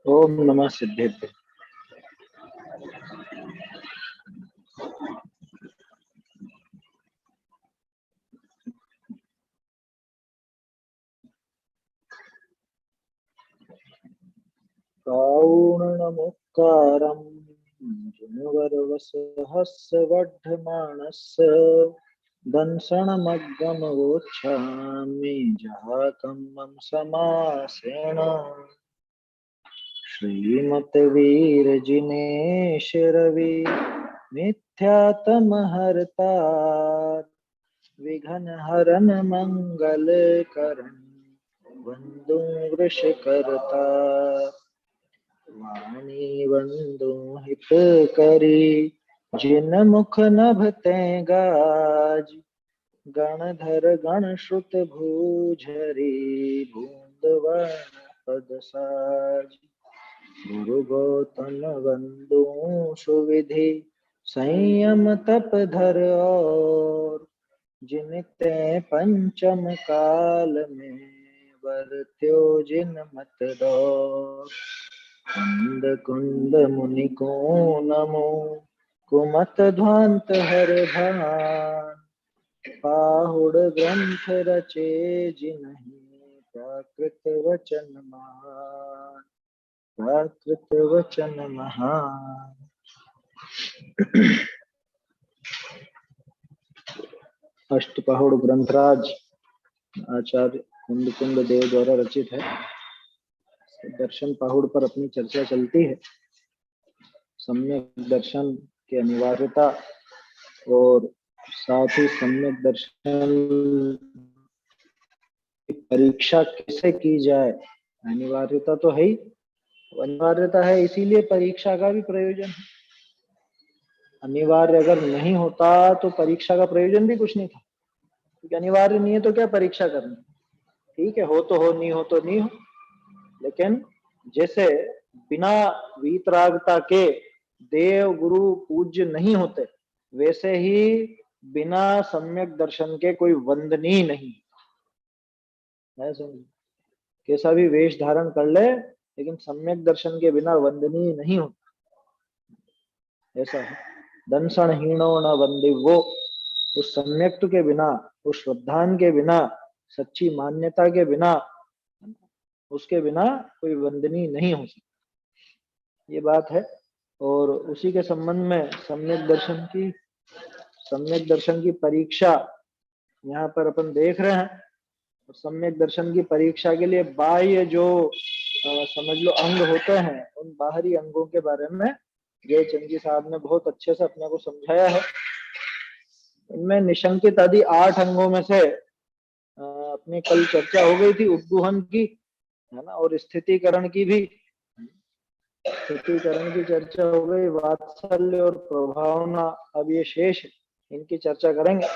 ओम नमः सिद्धेभ्य। कारुण्यमुक्तारं जिनवरवसहस्रवर्धमानस्य दंसनमग्गमगोच्छामि जहाकम्मं समासेन। श्रीमद्वीरजिनेश रवि मिथ्यातमहर्तार विघ्नहरन मंगलकरण वंदो वृषकर्ता। वाणी वंदो हितकरी जिन मुख नभते गाज गणधर गणश्रुत भूझरी बूंदवन पद साज। गुरु गौतम वंदो सुविधि संयम तप धर और जिनते पंचम काल में वर्त्यो जिन मत दौर। कुंद कुंद मुनि को नमो कुमत ध्वांत हर भान पाहुड़ ग्रंथ रचे जिन्हि प्राकृत वचन मान। प्राकृत वचन महान। अष्टपहुड़ ग्रंथराज आचार्य कुंद कुंद देव द्वारा रचित है। दर्शन पहुड़ पर अपनी चर्चा चलती है। सम्यक दर्शन की अनिवार्यता और साथ ही सम्यक दर्शन की परीक्षा कैसे की जाए। अनिवार्यता तो है ही, अनिवार्यता है इसीलिए परीक्षा का भी प्रयोजन है। अनिवार्य अगर नहीं होता तो परीक्षा का प्रयोजन भी कुछ नहीं था, क्योंकि अनिवार्य नहीं है तो क्या परीक्षा करनी। ठीक है, हो तो हो, नहीं हो तो नहीं हो। लेकिन जैसे बिना वीतरागता के देव गुरु पूज्य नहीं होते, वैसे ही बिना सम्यक दर्शन के कोई वंदनीय नहीं है। कैसा भी वेश धारण कर ले, लेकिन सम्यक दर्शन के बिना वंदनीय नहीं होता, ऐसा है। दंसन हीणो न वंदिवो, उस सम्यक्त के बिना, उस श्रद्धान के बिना, सच्ची मान्यता के बिना, उसके बिना कोई वंदनीय नहीं हो सकता, ये बात है। और उसी के संबंध में सम्यक दर्शन की परीक्षा यहाँ पर अपन देख रहे हैं। सम्यक दर्शन की परीक्षा के लिए बाह्य जो समझ लो अंग होते हैं, उन बाहरी अंगों के बारे में जय चंद जी साहब ने बहुत अच्छे से अपने को समझाया है। इनमें निशंकित आदि 8 अंगों में से अपनी कल चर्चा हो गई थी उद्दूहन की, है ना, और स्थितिकरण की भी। स्थितिकरण की चर्चा हो गई, वात्सल्य और प्रभावना अब ये शेष है, इनकी चर्चा करेंगे।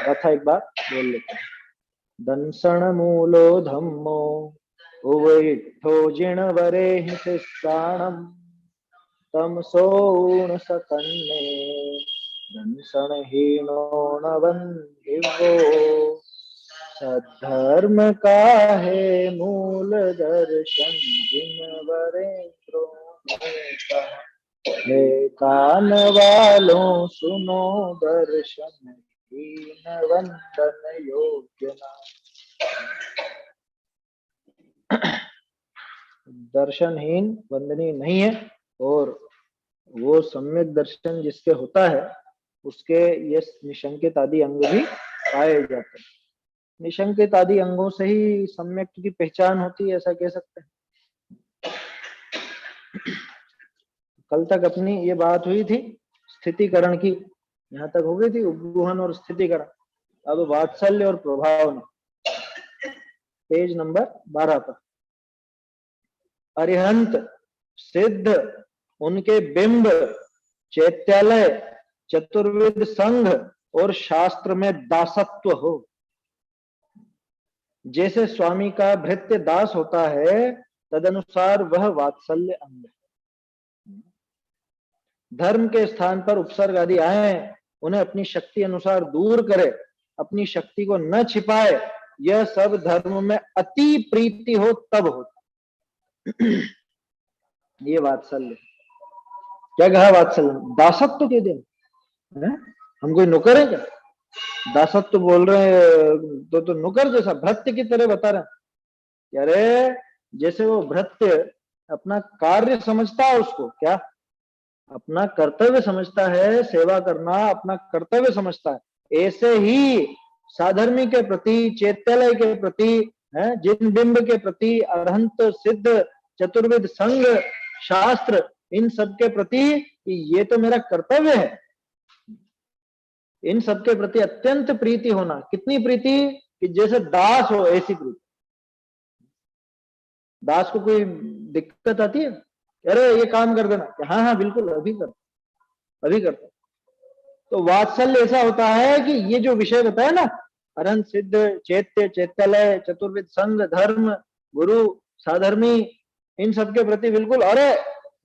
कथा एक बार बोल लेते हैं। दंसण मूलो धम्मो उवैठो जिणवरे हिस्साणम तम सोण सकन्ने दंसण हीनो न वंदिवो। सद्धर्म का है मूल दर्शन जिनवरेंद्रो हे कान वालों सुनो दर्शन हीन वंदन योग्य ना। दर्शनहीन वंदनीय नहीं है, और वो सम्यक दर्शन जिसके होता है उसके ये निशंकित आदि अंग भी पाए जाते हैं। निशंकित आदि अंगों से ही सम्यक की पहचान होती है, ऐसा कह सकते हैं। कल तक अपनी ये बात हुई थी स्थितिकरण की, यहाँ तक हो गई थी उद्दूहन और स्थितिकरण। अब वात्सल्य और प्रभावना, पेज नंबर 12 पर। अरिहंत सिद्ध उनके बिंब चैत्यालय चतुर्विद संघ और शास्त्र में दासत्व हो। जैसे स्वामी का भृत्य दास होता है, तदनुसार वह वात्सल्य अंग है। धर्म के स्थान पर उपसर्ग आदि आए, उन्हें अपनी शक्ति अनुसार दूर करे, अपनी शक्ति को न छिपाए, यह सब धर्म में अति प्रीति हो तब होता। ये वात्सल्य। क्या कहा वात्सल्य? दासत्व के दिन है? हम कोई नौकर है क्या? दासत्व बोल रहे हैं तो नौकर जैसा, भृत्य की तरह बता रहे हैं। अरे जैसे वो भृत्य अपना कार्य समझता है, उसको क्या अपना कर्तव्य समझता है, सेवा करना अपना कर्तव्य समझता है, ऐसे ही साधर्मी के प्रति, चैत्यालय के प्रति, है जिन बिंब के प्रति, अरहंत सिद्ध चतुर्विद संघ शास्त्र, इन सब के प्रति ये तो मेरा कर्तव्य है, इन सब के प्रति अत्यंत प्रीति होना। कितनी प्रीति? कि जैसे दास हो ऐसी प्रीति। दास को कोई दिक्कत आती है? अरे ये काम कर देना, हाँ हाँ बिल्कुल अभी कर, अभी करता। तो वात्सल्य ऐसा होता है कि ये जो विषय बताया ना, अरहंत सिद्ध चैत्य चैत्यालय चतुर्विद संघ धर्म गुरु साधर्मी, इन सब के प्रति बिल्कुल अरे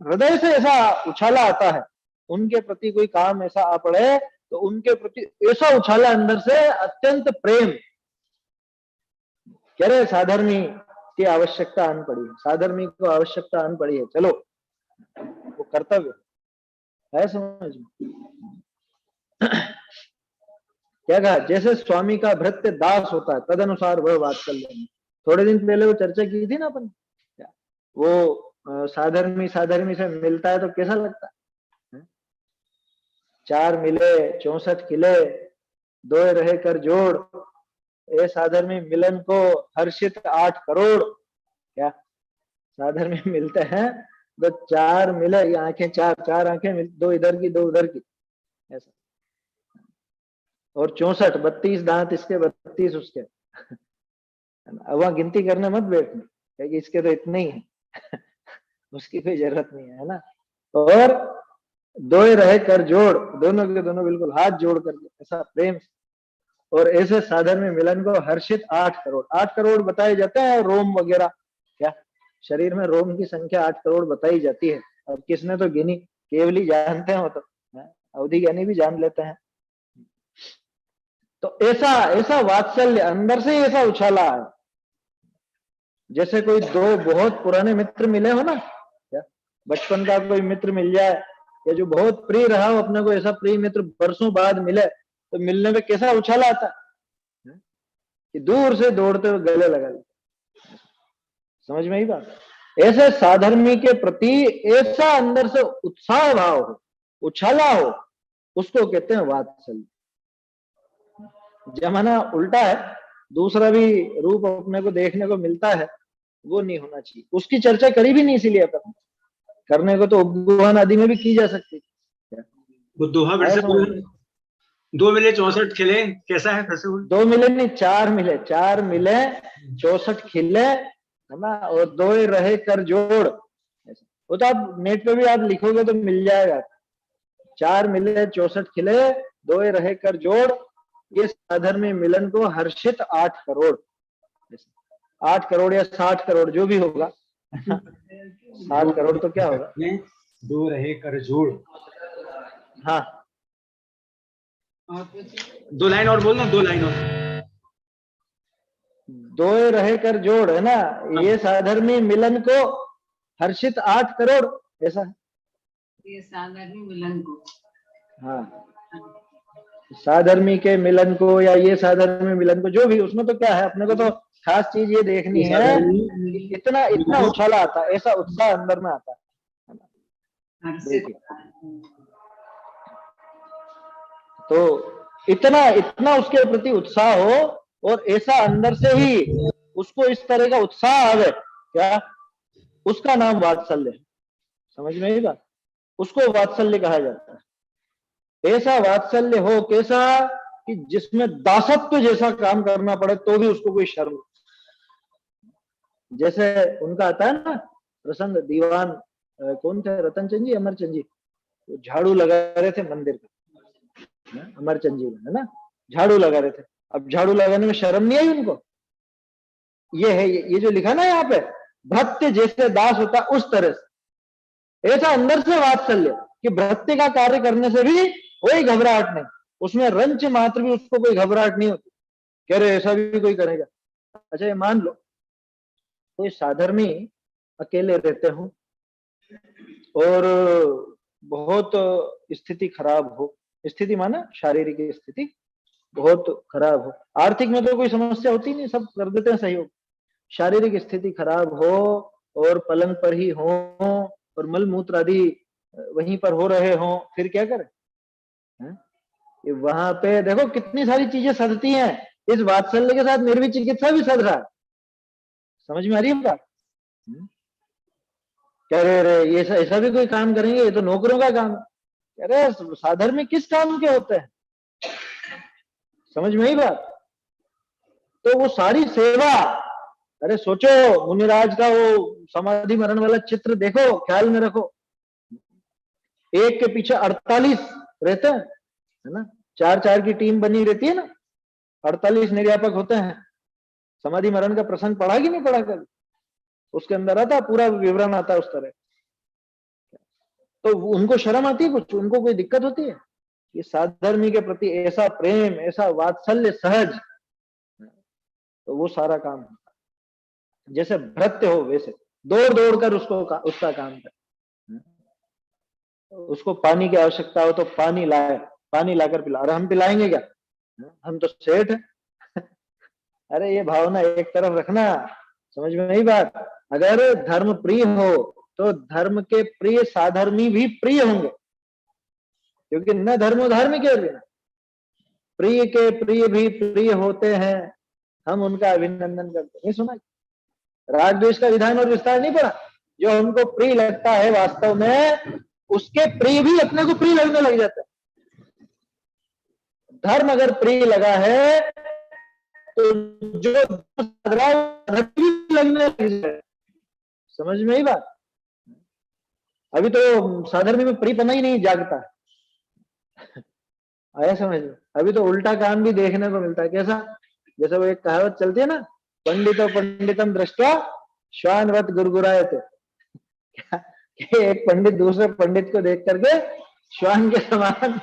हृदय से ऐसा उछाला आता है। उनके प्रति कोई काम ऐसा आ पड़े तो उनके प्रति ऐसा उछाला अंदर से, अत्यंत प्रेम। कह रहे साधर्मी की आवश्यकता आन पड़ी है, साधर्मी को आवश्यकता आन पड़ी है, चलो वो कर्तव्य है, समझ में। क्या कहा? जैसे स्वामी का भृत्य दास होता है तदनुसार वह वात्सल्य। थोड़े दिन पहले वो चर्चा की थी ना अपन, वो साधर्मी साधर्मी से मिलता है तो कैसा लगता है? 4 मिले 64 खिले, 2 रहे कर जोड़, ए साधर्मी मिलन को हर्षित 8 करोड़। क्या साधर्मी मिलते हैं तो 4 मिले, ये आंखें चार आंखें, 2 इधर की 2 उधर की, ऐसा। और 64 32 दांत इसके 32 उसके। अब वहां गिनती करने मत बैठना, क्योंकि इसके तो इतने ही है। उसकी कोई जरूरत नहीं है ना। और 2 रहे कर जोड़, दोनों के दोनों बिल्कुल हाथ जोड़ करके ऐसा प्रेम। और ऐसे साधन में मिलन को हर्षित 8 करोड़, 8 करोड़ बताए जाते हैं। रोम वगैरह, क्या शरीर में रोम की संख्या 8 करोड़ बताई जाती है। और किसने तो गिनी, केवली जानते हैं वो तो, अवधि ज्ञानी भी जान लेते हैं। तो ऐसा ऐसा वात्सल्य अंदर से ऐसा उछाला है। जैसे कोई 2 बहुत पुराने मित्र मिले हो ना, क्या बचपन का कोई मित्र मिल जाए, या जो बहुत प्रिय रहा हो अपने को, ऐसा प्रिय मित्र बरसों बाद मिले तो मिलने में कैसा उछाला आता है कि दूर से दौड़ते हुए गले लगा ले। समझ में ही बात? ऐसे साधर्मी के प्रति ऐसा अंदर से उत्साह भाव हो, उछाला हो, उसको कहते हैं वात्सल्य। जमाना उल्टा है, दूसरा भी रूप अपने को देखने को मिलता है, वो नहीं होना चाहिए। उसकी चर्चा करी भी नहीं, इसीलिए अपन करने को तो उपगुहन आदि में भी की जा सकती है। वो दोहा फिर से 2 मिले 64 खिले, कैसा है फिर से? 2 मिले नहीं 4 मिले, 4 मिले 64 खिले, है ना। और 2 रहे कर जोड़, वो तो आप नेट पे भी आप लिखोगे तो मिल जाएगा। 4 मिले 64 खिले, 2 रहे कर जोड़, ये साधर्मी मिलन को हर्षित 8 करोड़। 8 करोड़ या 60 करोड़ जो भी होगा। 60 करोड़ तो क्या होगा? 2 रहे कर जोड़। हाँ 2 लाइन और बोलना, 2 लाइन और। 2 रहे कर जोड़, है ना। ये साधर्मी मिलन को हर्षित 8 करोड़, ऐसा है ये साधर्मी मिलन को। हाँ, साधर्मी के मिलन को या ये साधर्मी मिलन को, जो भी, उसमें तो क्या है, अपने को तो खास चीज ये देखनी है इतना इतना उछाला आता है, ऐसा उत्साह अंदर में आता है। देखिए तो इतना इतना उसके प्रति उत्साह हो, और ऐसा अंदर से ही उसको इस तरह का उत्साह आवे, क्या उसका नाम वात्सल्य है। समझ में आई बात? उसको वात्सल्य कहा जाता है। ऐसा वात्सल्य हो कैसा कि जिसमें दासत्व जैसा काम करना पड़े तो भी उसको कोई शर्म। जैसे उनका आता है ना प्रसंग, दीवान कौन थे, रतनचंद जी अमरचंद जी, वो झाड़ू लगा रहे थे मंदिर का, अमरचंद जी है ना, झाड़ू लगा रहे थे। अब झाड़ू लगाने में शर्म नहीं आई उनको? ये है ये जो लिखा ना यहाँ पे, भृत्य जैसे दास होता उस तरह से, ऐसा अंदर से वात्सल्य कि भृत्य का कार्य करने से भी कोई घबराहट नहीं, उसमें रंच मात्र भी उसको कोई घबराहट नहीं होती। कह रहे ऐसा भी कोई करेगा, अच्छा ये मान लो कोई साधर्मी अकेले रहते हो और बहुत स्थिति खराब हो, स्थिति माना शारीरिक स्थिति बहुत खराब हो, आर्थिक में तो कोई समस्या होती नहीं, सब कर देते हैं सहयोग, शारीरिक स्थिति खराब हो और पलंग पर ही हो और मल मूत्र आदि वहीं पर हो रहे हो, फिर क्या करें? वहां पे देखो कितनी सारी चीजें सधती हैं, इस वात्सल्य के साथ निर्वी चिकित्सा भी सध रहा है। समझ में आ रही है बात? कह रहे ये ऐसा भी कोई काम करेंगे, ये तो नौकरों का काम है। कह रहे साधर्मी किस काम के होते हैं? समझ में आई बात? तो वो सारी सेवा, अरे सोचो मुनिराज का वो समाधि मरण वाला चित्र देखो, ख्याल में रखो, एक के पीछे 48 रहते हैं, है ना, 4-4 की टीम बनी रहती है ना, 48 निर्यापक होते हैं। समाधि मरण का प्रसंग पढ़ा कि नहीं पढ़ा कभी? उसके अंदर आता पूरा विवरण आता है उस तरह। तो उनको शर्म आती है कुछ? उनको कोई दिक्कत होती है? ये साधर्मी के प्रति ऐसा प्रेम, ऐसा वात्सल्य सहज, तो वो सारा काम होता है। जैसे भृत्य हो वैसे दौड़ दौड़ कर उसका काम कर, उसको पानी की आवश्यकता हो तो पानी लाए, पानी लाकर पिला। अरे हम पिलाएंगे क्या, हम तो सेठ हैं। अरे ये भावना एक तरफ रखना, समझ में नहीं बात? अगर धर्म प्रिय हो तो धर्म के प्रिय साधर्मी भी प्रिय होंगे, क्योंकि न धर्मो धार्मिक के बिना, प्रिय के प्रिय भी प्रिय होते हैं, हम उनका अभिनंदन करते। नहीं सुना? राग द्वेष का विधान और विस्तार नहीं पड़ा? जो हमको प्रिय लगता है वास्तव में उसके प्रिय भी अपने को प्रिय लगने लग जाता है। धर्म अगर प्रिय लगा है तो जो लगने लग जाए। समझ में ही बात? अभी तो साधर्मी में प्रियपना ही नहीं जागता आया समझ में? अभी तो उल्टा काम भी देखने को मिलता है। कैसा? जैसे वो एक कहावत चलती है ना, पंडितो पंडितम दृष्टवा श्वानवत गुरगुरायते। एक पंडित दूसरे पंडित को देख करके श्वान के समान,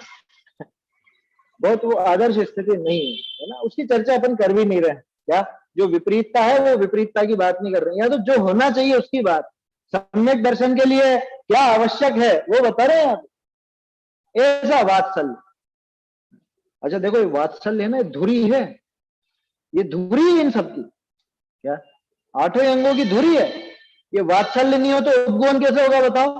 बहुत वो आदर्श स्थिति नहीं है ना, उसकी चर्चा अपन कर भी नहीं रहे। क्या जो विपरीतता है वो विपरीतता की बात नहीं कर रहे हैं, या तो जो होना चाहिए उसकी बात, सम्यक दर्शन के लिए क्या आवश्यक है वो बता रहे हैं आप। ऐसा वात्सल्य, अच्छा देखो ये वात्सल्य है ना, धुरी है, ये धुरी है इन सबकी, क्या 8 अंगों की धुरी है। ये वात्सल्य नहीं हो तो उपगमन कैसे होगा बताओ?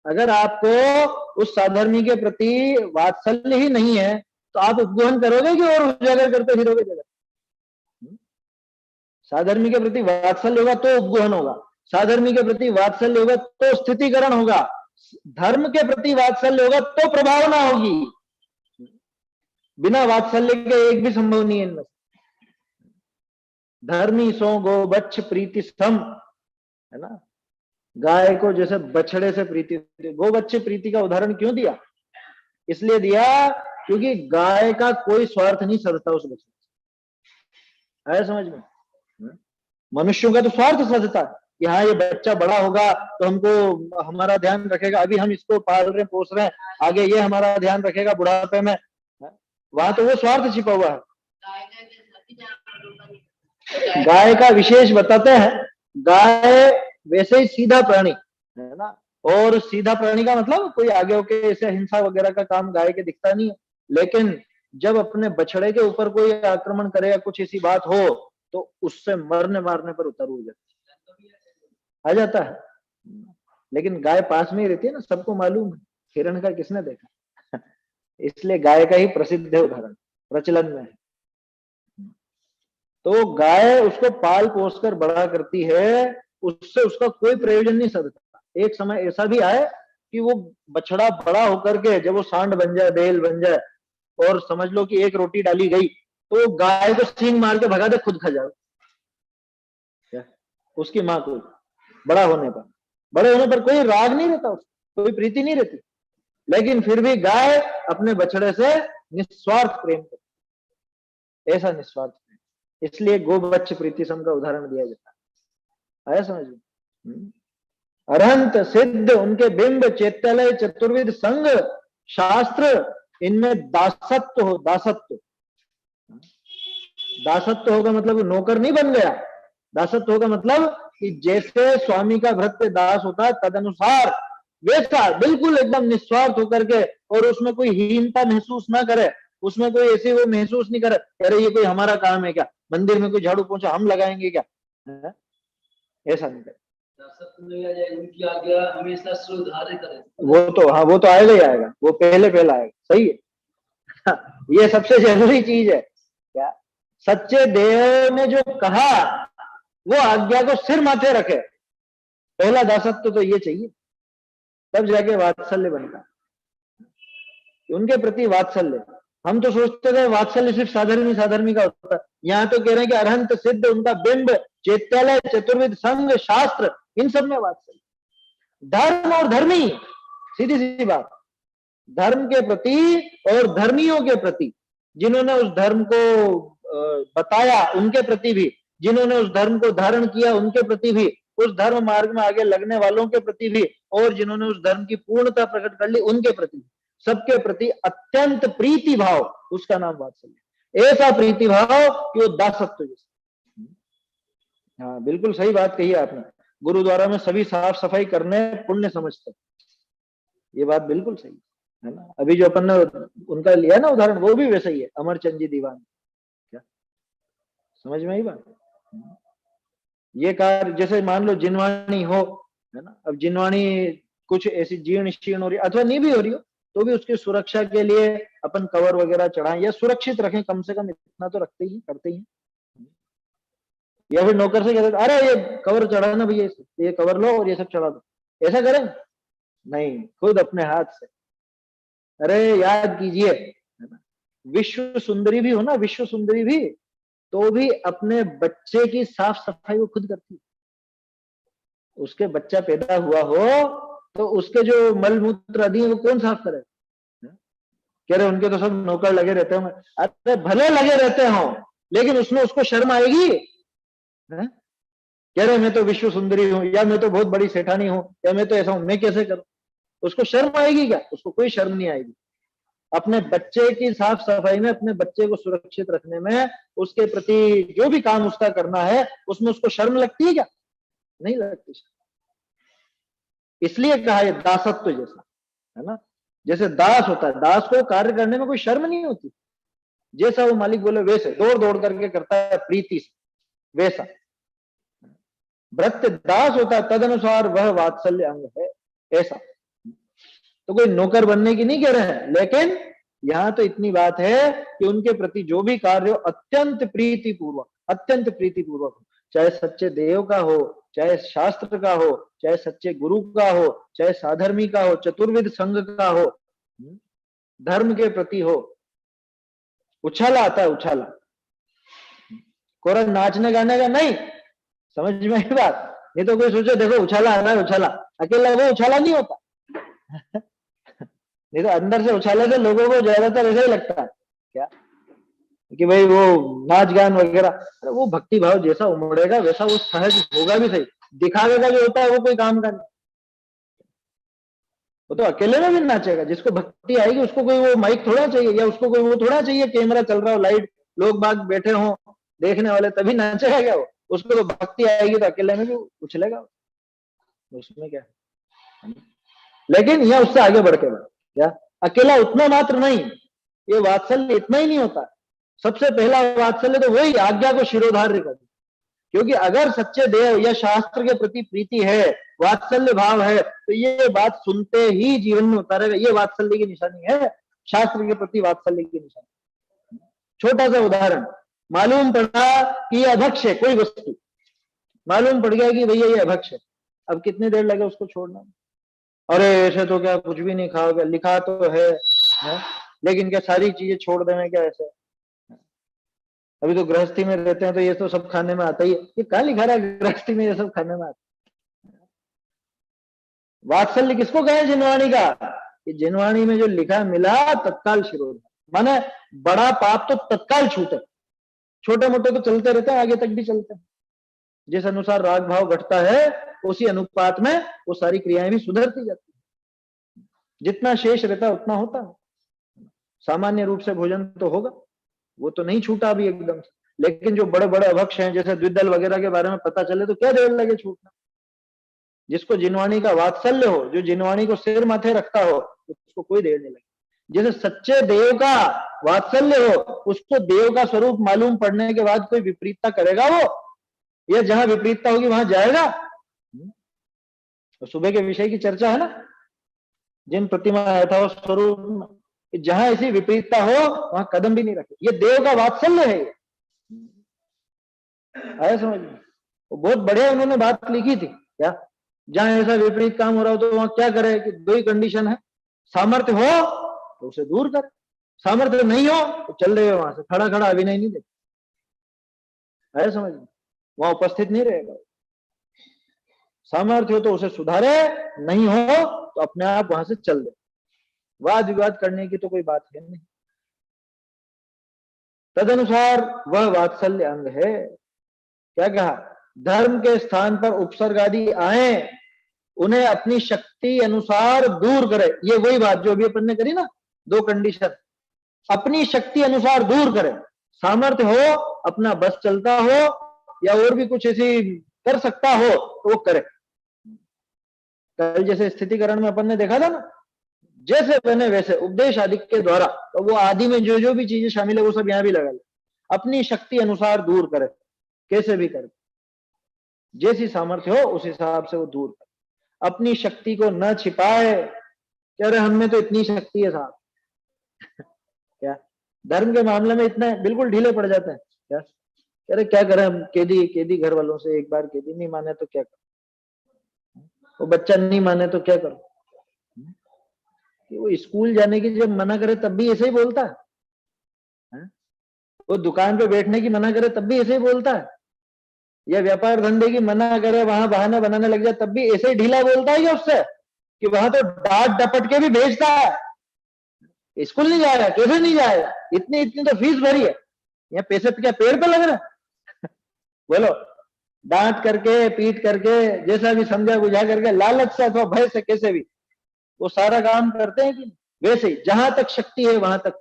अगर आपको उस साधर्मी के प्रति वात्सल्य ही नहीं है तो आप उपगमन करोगे कि और उजागर करते फिरोगे जगह? साधर्मी के प्रति वात्सल्य होगा तो उपगमन होगा, साधर्मी के प्रति वात्सल्य होगा तो स्थितिकरण होगा, धर्म के प्रति वात्सल्य होगा तो प्रभावना होगी। बिना वात्सल्य के एक भी संभव नहीं है इनमें। धर्मी सो गो बच्छ प्रीति सम, है ना, गाय को जैसे बछड़े से प्रीति, गो बच्चे प्रीति का उदाहरण क्यों दिया? इसलिए दिया क्योंकि गाय का कोई स्वार्थ नहीं सधता उस बछड़े से। आया समझ में? मनुष्यों का तो स्वार्थ सधता है कि हाँ ये बच्चा बड़ा होगा तो हमको हमारा ध्यान रखेगा, अभी हम इसको पाल रहे पोस रहे हैं, आगे ये हमारा ध्यान रखेगा बुढ़ापे में। वहां तो वो स्वार्थ छिपा हुआ है। गाय का विशेष बताते हैं, गाय वैसे ही सीधा प्राणी है ना, और सीधा प्राणी का मतलब कोई आगे होके ऐसे हिंसा वगैरह का काम गाय के दिखता नहीं है, लेकिन जब अपने बछड़े के ऊपर कोई आक्रमण करे या कुछ ऐसी बात हो तो उससे मरने मारने पर उतर आ जाता है। लेकिन गाय पास में ही रहती है ना, सबको मालूम है, हिरण का किसने देखा? इसलिए गाय का ही प्रसिद्ध है उदाहरण, प्रचलन में है। तो गाय उसको पाल पोस कर बड़ा करती है, उससे उसका कोई प्रयोजन नहीं सधता। एक समय ऐसा भी आए कि वो बछड़ा बड़ा होकर के जब वो सांड बन जाए, बैल बन जाए, और समझ लो कि एक रोटी डाली गई तो गाय को सींग मार के भगा दे, खुद खा जाए उसकी माँ को। बड़े होने पर कोई राग नहीं रहता, उसको कोई प्रीति नहीं रहती, लेकिन फिर भी गाय अपने बछड़े से निस्वार्थ प्रेम करती, ऐसा निस्वार्थ प्रेम। इसलिए गोबच्छ प्रीति सम का उदाहरण दिया जाता है। आया समझ में? अरहंत सिद्ध उनके बिंब चैत्यालय चतुर्विध संग शास्त्र, इनमें दासत्व हो, दासत्व दासत्व होगा मतलब नौकर नहीं बन गया। दासत्व होगा मतलब कि जैसे स्वामी का भृत्य दास होता है तदनुसार वैसा बिल्कुल एकदम निस्वार्थ होकर के, और उसमें कोई हीनता महसूस ना करे, उसमें कोई ऐसी वो महसूस नहीं करे अरे ये कोई हमारा काम है क्या, मंदिर में कोई झाड़ू पोंछा हम लगाएंगे क्या, है? ऐसा नहीं करे। उनकी आज्ञा हमेशा श्रद्धार्य करें। वो तो हाँ, वो तो आएगा ही आएगा, वो पहले आएगा, सही है। ये सबसे जरूरी चीज है क्या, सच्चे देव ने जो कहा वो आज्ञा को सिर माथे रखे। पहला दासत्व तो ये चाहिए, तब जाके वात्सल्य बनता है, उनके प्रति वात्सल्य। हम तो सोचते थे वात्सल्य सिर्फ साधर्मी का होता है, यहाँ तो कह रहे हैं कि अरहंत सिद्ध उनका बिंब, चैत्यालय, चतुर्विद संघ, शास्त्र, इन सब में वात्सल्य। धर्म और धर्मी, सीधी सी बात, धर्म के प्रति और धर्मियों के प्रति, जिन्होंने उस धर्म को बताया उनके प्रति भी, जिन्होंने उस धर्म को धारण किया उनके प्रति भी, उस धर्म मार्ग में आगे लगने वालों के प्रति भी, और जिन्होंने उस धर्म की पूर्णता प्रकट कर ली उनके प्रति, सबके प्रति अत्यंत प्रीति भाव, उसका नाम वात्सल्य। ऐसा प्रीति भाव कि वो दासत्व जैसा। हाँ बिल्कुल सही बात कही आपने, गुरुद्वारा में सभी साफ सफाई करने पुण्य समझते, ये बात बिल्कुल सही है ना। अभी जो अपन ने उनका लिया ना उदाहरण, वो भी वैसा ही है, अमरचंद जी दीवान, क्या समझ में आई बात। ये कार्य जैसे मान लो जिनवाणी हो, है ना, अब जिनवाणी कुछ ऐसी जीर्ण शीर्ण हो रही अथवा नहीं भी हो रही हो तो भी उसकी सुरक्षा के लिए अपन कवर वगैरह चढ़ाएं या सुरक्षित रखें, कम से कम इतना तो रखते ही करते ही। या फिर नौकर से कहते अरे ये कवर चढ़ाना भैया, ये कवर लो और ये सब चढ़ा दो, ऐसा करें नहीं, खुद अपने हाथ से। अरे याद कीजिए, है ना, विश्व सुंदरी भी हो ना, विश्व सुंदरी भी तो भी अपने बच्चे की साफ सफाई वो खुद करती है। उसके बच्चा पैदा हुआ हो तो उसके जो मल मूत्र आदि है वो कौन साफ करे, कह रहे उनके तो सब नौकर लगे रहते होंगे। अरे भले लगे रहते हो लेकिन उसमें उसको शर्म आएगी, कह रहे मैं तो विश्व सुंदरी हूं, या मैं तो बहुत बड़ी सेठानी हूं, या मैं तो ऐसा हूं, मैं कैसे करूं, उसको शर्म आएगी क्या? उसको कोई शर्म नहीं आएगी। अपने बच्चे की साफ सफाई में, अपने बच्चे को सुरक्षित रखने में, उसके प्रति जो भी काम उसका करना है उसमें उसको शर्म लगती है क्या? नहीं लगती। इसलिए कहा है दासत्व जैसा, है ना, जैसे दास होता है, दास को कार्य करने में कोई शर्म नहीं होती, जैसा वो मालिक बोले वैसे दौड़ दौड़ करके करता है प्रीति से, वैसा भृत्य दास होता है, तदनुसार वह वात्सल्य अंग है, ऐसा। तो कोई नौकर बनने की नहीं कह रहे हैं, लेकिन यहां तो इतनी बात है कि उनके प्रति जो भी कार्य हो अत्यंत प्रीतिपूर्वक, अत्यंत प्रीतिपूर्वक हो, चाहे सच्चे देव का हो, चाहे शास्त्र का हो, चाहे सच्चे गुरु का हो, चाहे साधर्मी का हो, चतुर्विद संघ का हो, धर्म के प्रति हो। उछाला आता है, उछाला, कोरा नाचने गाने का नहीं, समझ में आई बात। नहीं तो कोई सोचे देखो उछाला आ रहा है, उछाला, अकेला वो उछाला नहीं होता। नहीं तो अंदर से उछाले से लोगों को ज्यादातर ऐसा ही लगता है क्या कि भाई वो नाच गान वगैरह, वो भक्ति भाव जैसा उमड़ेगा वैसा वो सहज होगा भी सही। दिखावे का जो होता है वो कोई काम का नहीं, वो तो अकेले में भी नाचेगा। जिसको भक्ति आएगी उसको कोई वो माइक थोड़ा चाहिए, या उसको कोई वो थोड़ा चाहिए कैमरा चल रहा हो, लाइट, लोग बाग बैठे हों देखने वाले, तभी नाचेगा क्या वो? उसको तो भक्ति आएगी तो अकेले में भी उछलेगा, उसमें क्या है। लेकिन यह उससे आगे बढ़ के क्या, अकेला उतना मात्र नहीं, ये वात्सल्य इतना ही नहीं होता। सबसे पहला वात्सल्य तो वही आज्ञा को शिरोधार्य करना, क्योंकि अगर सच्चे देव या शास्त्र के प्रति प्रीति है, वात्सल्य भाव है, तो ये बात सुनते ही जीवन में उतारेगा। ये वात्सल्य की निशानी है, शास्त्र के प्रति वात्सल्य की निशानी। छोटा सा उदाहरण, मालूम पड़ा कि ये अभक्ष है, कोई वस्तु मालूम पड़ गया कि भैया ये अभक्ष है, अब कितनी देर लगे उसको छोड़ना? अरे ऐसे तो क्या कुछ भी नहीं खाओगे, लिखा तो है, लेकिन क्या सारी चीजें छोड़ देने क्या ऐसे? अभी तो गृहस्थी में रहते हैं तो ये तो सब खाने में आता ही है। ये कहाँ लिखा रहा है गृहस्थी में ये सब खाने में आता? वात्सल्य किसको कहे? जिनवाणी का। कि जिनवाणी में जो लिखा मिला तत्काल शिरोध, माने बड़ा पाप तो तत्काल छूटे, छोटे मोटे तो चलते रहते हैं, आगे तक भी चलते हैं। जिस अनुसार राग भाव घटता है उसी अनुपात में वो सारी क्रियाएं भी सुधरती जाती है। जितना शेष रहता है उतना होता है। सामान्य रूप से भोजन तो होगा, वो तो नहीं छूटा अभी एकदम से, लेकिन जो बड़े बड़े अभक्ष हैं जैसे द्विदल वगैरह के बारे में पता चले तो क्या देर लगे छूटना। जिसको जिनवाणी का वात्सल्य हो, जो जिनवाणी को सिर माथे रखता हो, उसको कोई देर नहीं लगे। जैसे सच्चे देव का वात्सल्य हो, उसको देव का स्वरूप मालूम पड़ने के बाद कोई विपरीतता करेगा वो, या जहां विपरीतता होगी वहां जाएगा। तो सुबह के विषय की चर्चा है ना, जिन प्रतिमा आया था वो स्वरूप, जहां ऐसी विपरीतता हो वहां कदम भी नहीं रखे। ये देव का वात्सल्य है। आया समझ में? तो बहुत बढ़िया उन्होंने बात लिखी थी क्या, जहां ऐसा विपरीत काम हो रहा हो तो वहां क्या करे कि दो ही कंडीशन है, सामर्थ्य हो तो उसे दूर कर, सामर्थ्य नहीं हो तो चल रहे हो वहां से, खड़ा खड़ा अभिनय नहीं देते। आया समझ में? वहां उपस्थित नहीं रहेगा। सामर्थ्य हो तो उसे सुधारे, नहीं हो तो अपने आप वहां से चल दे। वाद विवाद करने की तो कोई बात है नहीं। तदनुसार वह वात्सल्य अंग है। क्या कहा, धर्म के स्थान पर उपसर्ग आदि आए, उन्हें अपनी शक्ति अनुसार दूर करे। ये वही बात जो अभी अपन ने करी ना, दो कंडीशन, अपनी शक्ति अनुसार दूर करे। सामर्थ्य हो, अपना बस चलता हो, या और भी कुछ ऐसी कर सकता हो तो वो करे। कल जैसे स्थितिकरण में अपन ने देखा था ना, जैसे बने वैसे उपदेश आदि के द्वारा, तो वो आदि में जो जो भी चीजें शामिल है वो सब यहां भी लगा ले। अपनी शक्ति अनुसार दूर करे, कैसे भी करे, जैसी सामर्थ्य हो उस हिसाब से वो दूर करे। अपनी शक्ति को न छिपाए, कह रहे हम में तो इतनी शक्ति है साहब क्या धर्म के मामले में इतना बिल्कुल ढीले पड़ जाते हैं क्या, कह रहे क्या करें हम, केदी घर वालों से एक बार केदी नहीं माने तो क्या करो, वो बच्चा नहीं माने तो क्या करो, कि वो स्कूल जाने की जब मना करे तब भी ऐसे ही बोलता है, वो दुकान पे बैठने की मना करे तब भी ऐसे ही बोलता है, या व्यापार धंधे की मना करे वहां बहाना बनाने लग जाए तब भी ऐसे ही ढीला बोलता है, उससे कि वहां तो डांट डपट के भी भेजता है, स्कूल नहीं जाएगा, कैसे नहीं जाएगा, इतनी इतनी तो फीस भरी है, यहाँ पैसे क्या पेड़ पे लग रहा बोलो, डांट करके पीट करके जैसा भी समझा बुझा करके लालच से अथवा भय से कैसे भी वो सारा काम करते हैं कि वैसे ही जहां तक शक्ति है वहां तक,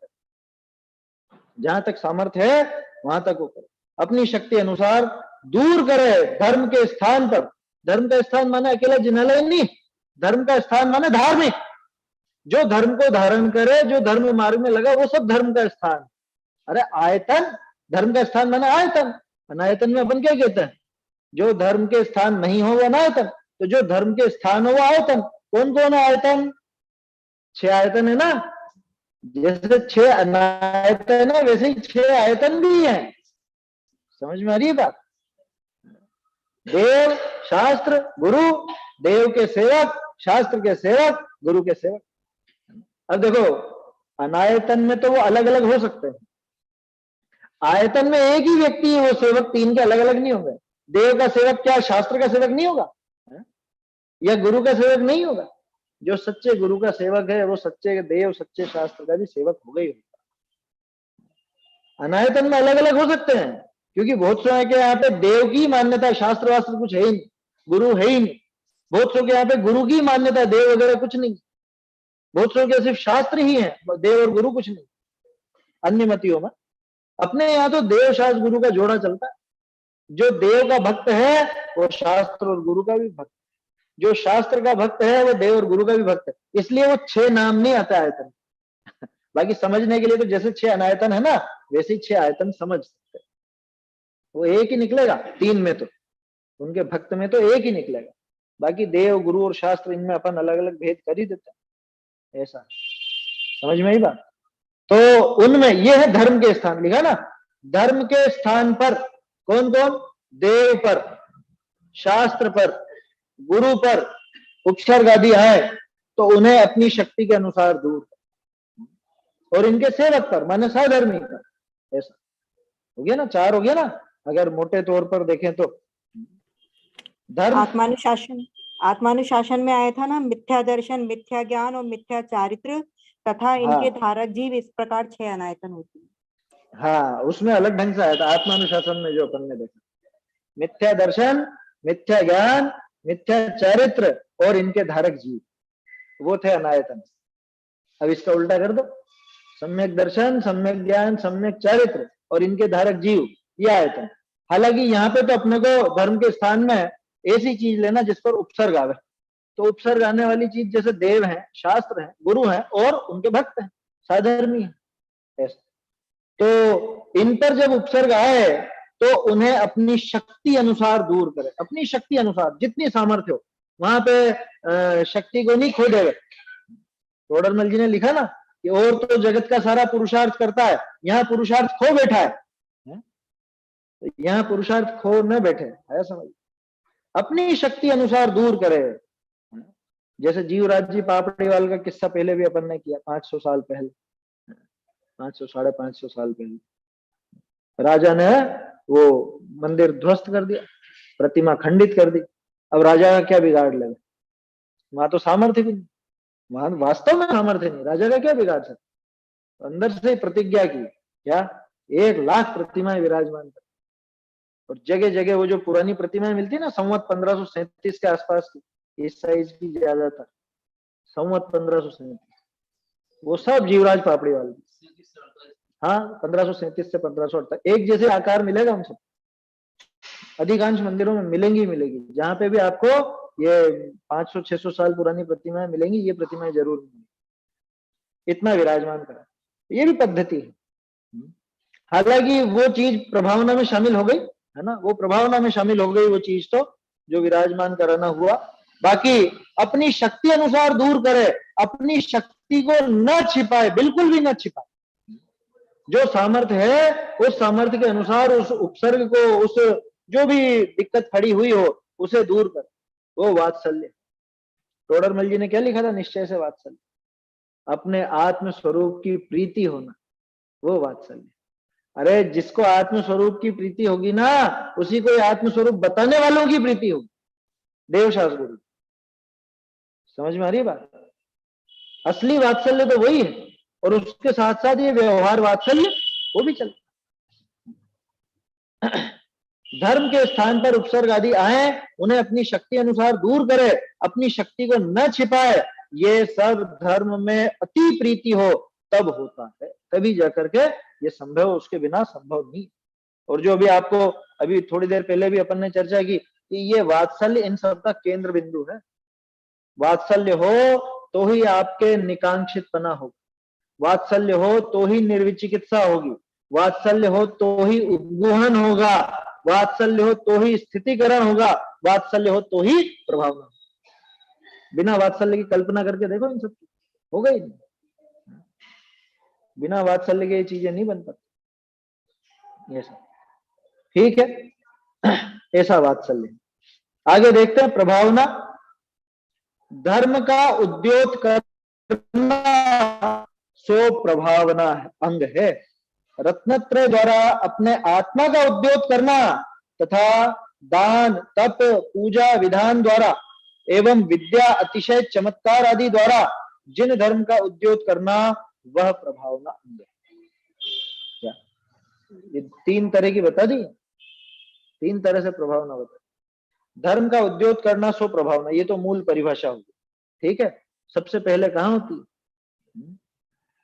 जहां तक सामर्थ्य है वहां तक वो करे, अपनी शक्ति अनुसार दूर करे धर्म के स्थान पर। धर्म का स्थान माने अकेला जिनालय नहीं, धर्म का स्थान माने धार्मिक, जो धर्म को धारण करे, जो धर्म मार्ग में लगा वो सब धर्म का स्थान। अरे आयतन, धर्म का स्थान माने आयतन, अनायतन में अपन क्या कहते हैं, जो धर्म के स्थान नहीं हो वो अनायतन, तो जो धर्म के स्थान हो वो आयतन। कौन कौन है आयतन, 6 आयतन है ना, जैसे 6 अनायतन है वैसे ही 6 आयतन भी है। समझ में आ रही है बात, देव शास्त्र गुरु, देव के सेवक, शास्त्र के सेवक, गुरु के सेवक। अब देखो अनायतन में तो वो अलग अलग हो सकते हैं, आयतन में एक ही व्यक्ति है वो सेवक, 3 के अलग अलग नहीं होंगे। देव का सेवक क्या शास्त्र का सेवक नहीं होगा, या गुरु का सेवक नहीं होगा? जो सच्चे गुरु का सेवक है वो सच्चे देव सच्चे शास्त्र का भी सेवक हो गई होगा। अनायतन में अलग अलग हो सकते हैं, क्योंकि बहुत से के यहाँ पे देव की मान्यता है, शास्त्र वास्त्र कुछ है ही नहीं, गुरु है ही नहीं। बहुत से के यहाँ पे गुरु की मान्यता है, देव वगैरह कुछ नहीं। बहुत से के सिर्फ शास्त्र ही है, देव और गुरु कुछ नहीं। अन्य मतियों में अपने यहाँ तो देव शास्त्र गुरु का जोड़ा चलता है। जो देव का भक्त है वो शास्त्र और गुरु का भी भक्त, जो शास्त्र का भक्त है वो देव और गुरु का भी भक्त है, इसलिए वो 6 नाम नहीं आता आयतन। बाकी समझने के लिए तो जैसे 6 अनायतन है ना वैसे ही 6 आयतन समझ सकते, वो एक ही निकलेगा 3 में, तो उनके भक्त में तो एक ही निकलेगा। बाकी देव गुरु और शास्त्र इनमें अपन अलग अलग भेद कर ही देते हैं, ऐसा समझ में ही बात। तो उनमें ये है धर्म के स्थान, लिखा ना, धर्म के स्थान पर कौन कौन, देव पर, शास्त्र पर, गुरु पर उपसर्ग आदि आए तो उन्हें अपनी शक्ति के अनुसार दूर, और इनके सेवक पर माने साधर्मी पर। ऐसा हो गया ना, 4 हो गया ना अगर मोटे तौर पर देखें तो। धर्म आत्मानुशासन में आया था ना, मिथ्या दर्शन, मिथ्या ज्ञान और मिथ्या चारित्र तथा इनके धारक जीव, इस प्रकार 6 अनायतन होती है। हाँ, उसमें अलग ढंग से आया था आत्मानुशासन में, जो अपन ने देखा मिथ्या दर्शन, मिथ्या ज्ञान, मिथ्या चारित्र और इनके धारक जीव, वो थे अनायतन। अब इसका उल्टा कर दो, सम्यक दर्शन, सम्यक ज्ञान, सम्यक चारित्र और इनके धारक जीव, ये आयतन। हालांकि यहाँ पे तो अपने को धर्म के स्थान में ऐसी चीज लेना जिस पर उपसर्ग आवे, तो उपसर्ग आने वाली चीज जैसे देव हैं, शास्त्र हैं, गुरु हैं और उनके भक्त हैं, साधर्मी है, ऐसा। तो इन पर जब उपसर्ग आए तो उन्हें अपनी शक्ति अनुसार दूर करे, अपनी शक्ति अनुसार जितनी सामर्थ्य हो। वहां पे शक्ति को नहीं खो देवे। टोडरमल जी ने लिखा ना कि और तो जगत का सारा पुरुषार्थ करता है, यहाँ पुरुषार्थ खो बैठा है। तो यहाँ पुरुषार्थ खो न बैठे, है समझ। अपनी शक्ति अनुसार दूर करे। जैसे जीवराज जी पापड़ीवाल का किस्सा पहले भी अपन ने किया, 500 साल पहले, 500 550 साल पहले राजा ने वो मंदिर ध्वस्त कर दिया, प्रतिमा खंडित कर दी। अब राजा का क्या बिगाड़ लगे, वहां तो सामर्थ्य भी नहीं, वहां वास्तव में सामर्थ्य नहीं, राजा का क्या बिगाड़ सकता। अंदर से प्रतिज्ञा की, क्या 1 लाख प्रतिमाएं विराजमान कर, और जगह जगह वो जो पुरानी प्रतिमाएं मिलती है ना, संवत 1537 के आसपास की, इस साइज की ज्यादातर, संवत 1537, वो सब जीवराज पापड़ीवाल की। हाँ, 1537 से 1538 एक जैसे आकार मिलेगा उन सब, अधिकांश मंदिरों में मिलेंगी ही मिलेगी। जहां पे भी आपको ये 500-600 साल पुरानी प्रतिमाएं मिलेंगी, ये प्रतिमाएं जरूर मिलेंगी, इतना विराजमान करा। ये भी पद्धति है। हालांकि वो चीज प्रभावना में शामिल हो गई है ना, वो प्रभावना में शामिल हो गई वो चीज तो जो विराजमान कराना हुआ। बाकी अपनी शक्ति अनुसार दूर करे, अपनी शक्ति को न छिपाए, बिल्कुल भी न छिपाए। जो सामर्थ्य है उस सामर्थ्य के अनुसार उस उपसर्ग को, उस जो भी दिक्कत खड़ी हुई हो उसे दूर कर, वो वात्सल्य। टोडरमल जी ने क्या लिखा था, निश्चय से वात्सल्य, अपने आत्म स्वरूप की प्रीति होना, वो वात्सल्य। अरे जिसको आत्म स्वरूप की प्रीति होगी ना, उसी को आत्म स्वरूप बताने वालों की प्रीति होगी। देवशास्त्र गुरु, समझ में आ रही है बात। असली वात्सल्य तो वही है, और उसके साथ साथ ये व्यवहार वात्सल्य वो भी चलता। धर्म के स्थान पर उपसर्ग आदि आए, उन्हें अपनी शक्ति अनुसार दूर करे, अपनी शक्ति को न छिपाए। ये सब धर्म में अति प्रीति हो तब होता है, तभी जाकर के ये संभव, उसके बिना संभव नहीं। और जो अभी आपको अभी थोड़ी देर पहले भी अपन ने चर्चा की कि ये वात्सल्य इन सब का केंद्र बिंदु है। वात्सल्य हो तो ही आपके निकांक्षितपना होगा, वात्सल्य हो तो ही निर्विचिकित्सा होगी, वात्सल्य हो तो ही उपगुहन होगा, वात्सल्य हो तो ही स्थितिकरण होगा, वात्सल्य हो तो ही प्रभावना होगा। बिना वात्सल्य की कल्पना करके देखो, इन सब की होगा ही नहीं। बिना वात्सल्य के ये चीजें नहीं बन पाती। ऐसा ठीक है, ऐसा वात्सल्य। आगे देखते हैं प्रभावना। धर्म का उद्योत करना सो प्रभावना अंग है। रत्नत्रय द्वारा अपने आत्मा का उद्योत करना तथा दान, तप, पूजा विधान द्वारा एवं विद्या, अतिशय, चमत्कार आदि द्वारा जिन धर्म का उद्योत करना, वह प्रभावना अंग है। क्या ये 3 तरह की बता दी, 3 तरह से प्रभावना बता। धर्म का उद्योत करना सो प्रभावना, ये तो मूल परिभाषा होगी। ठीक है, सबसे पहले कहाँ होती है,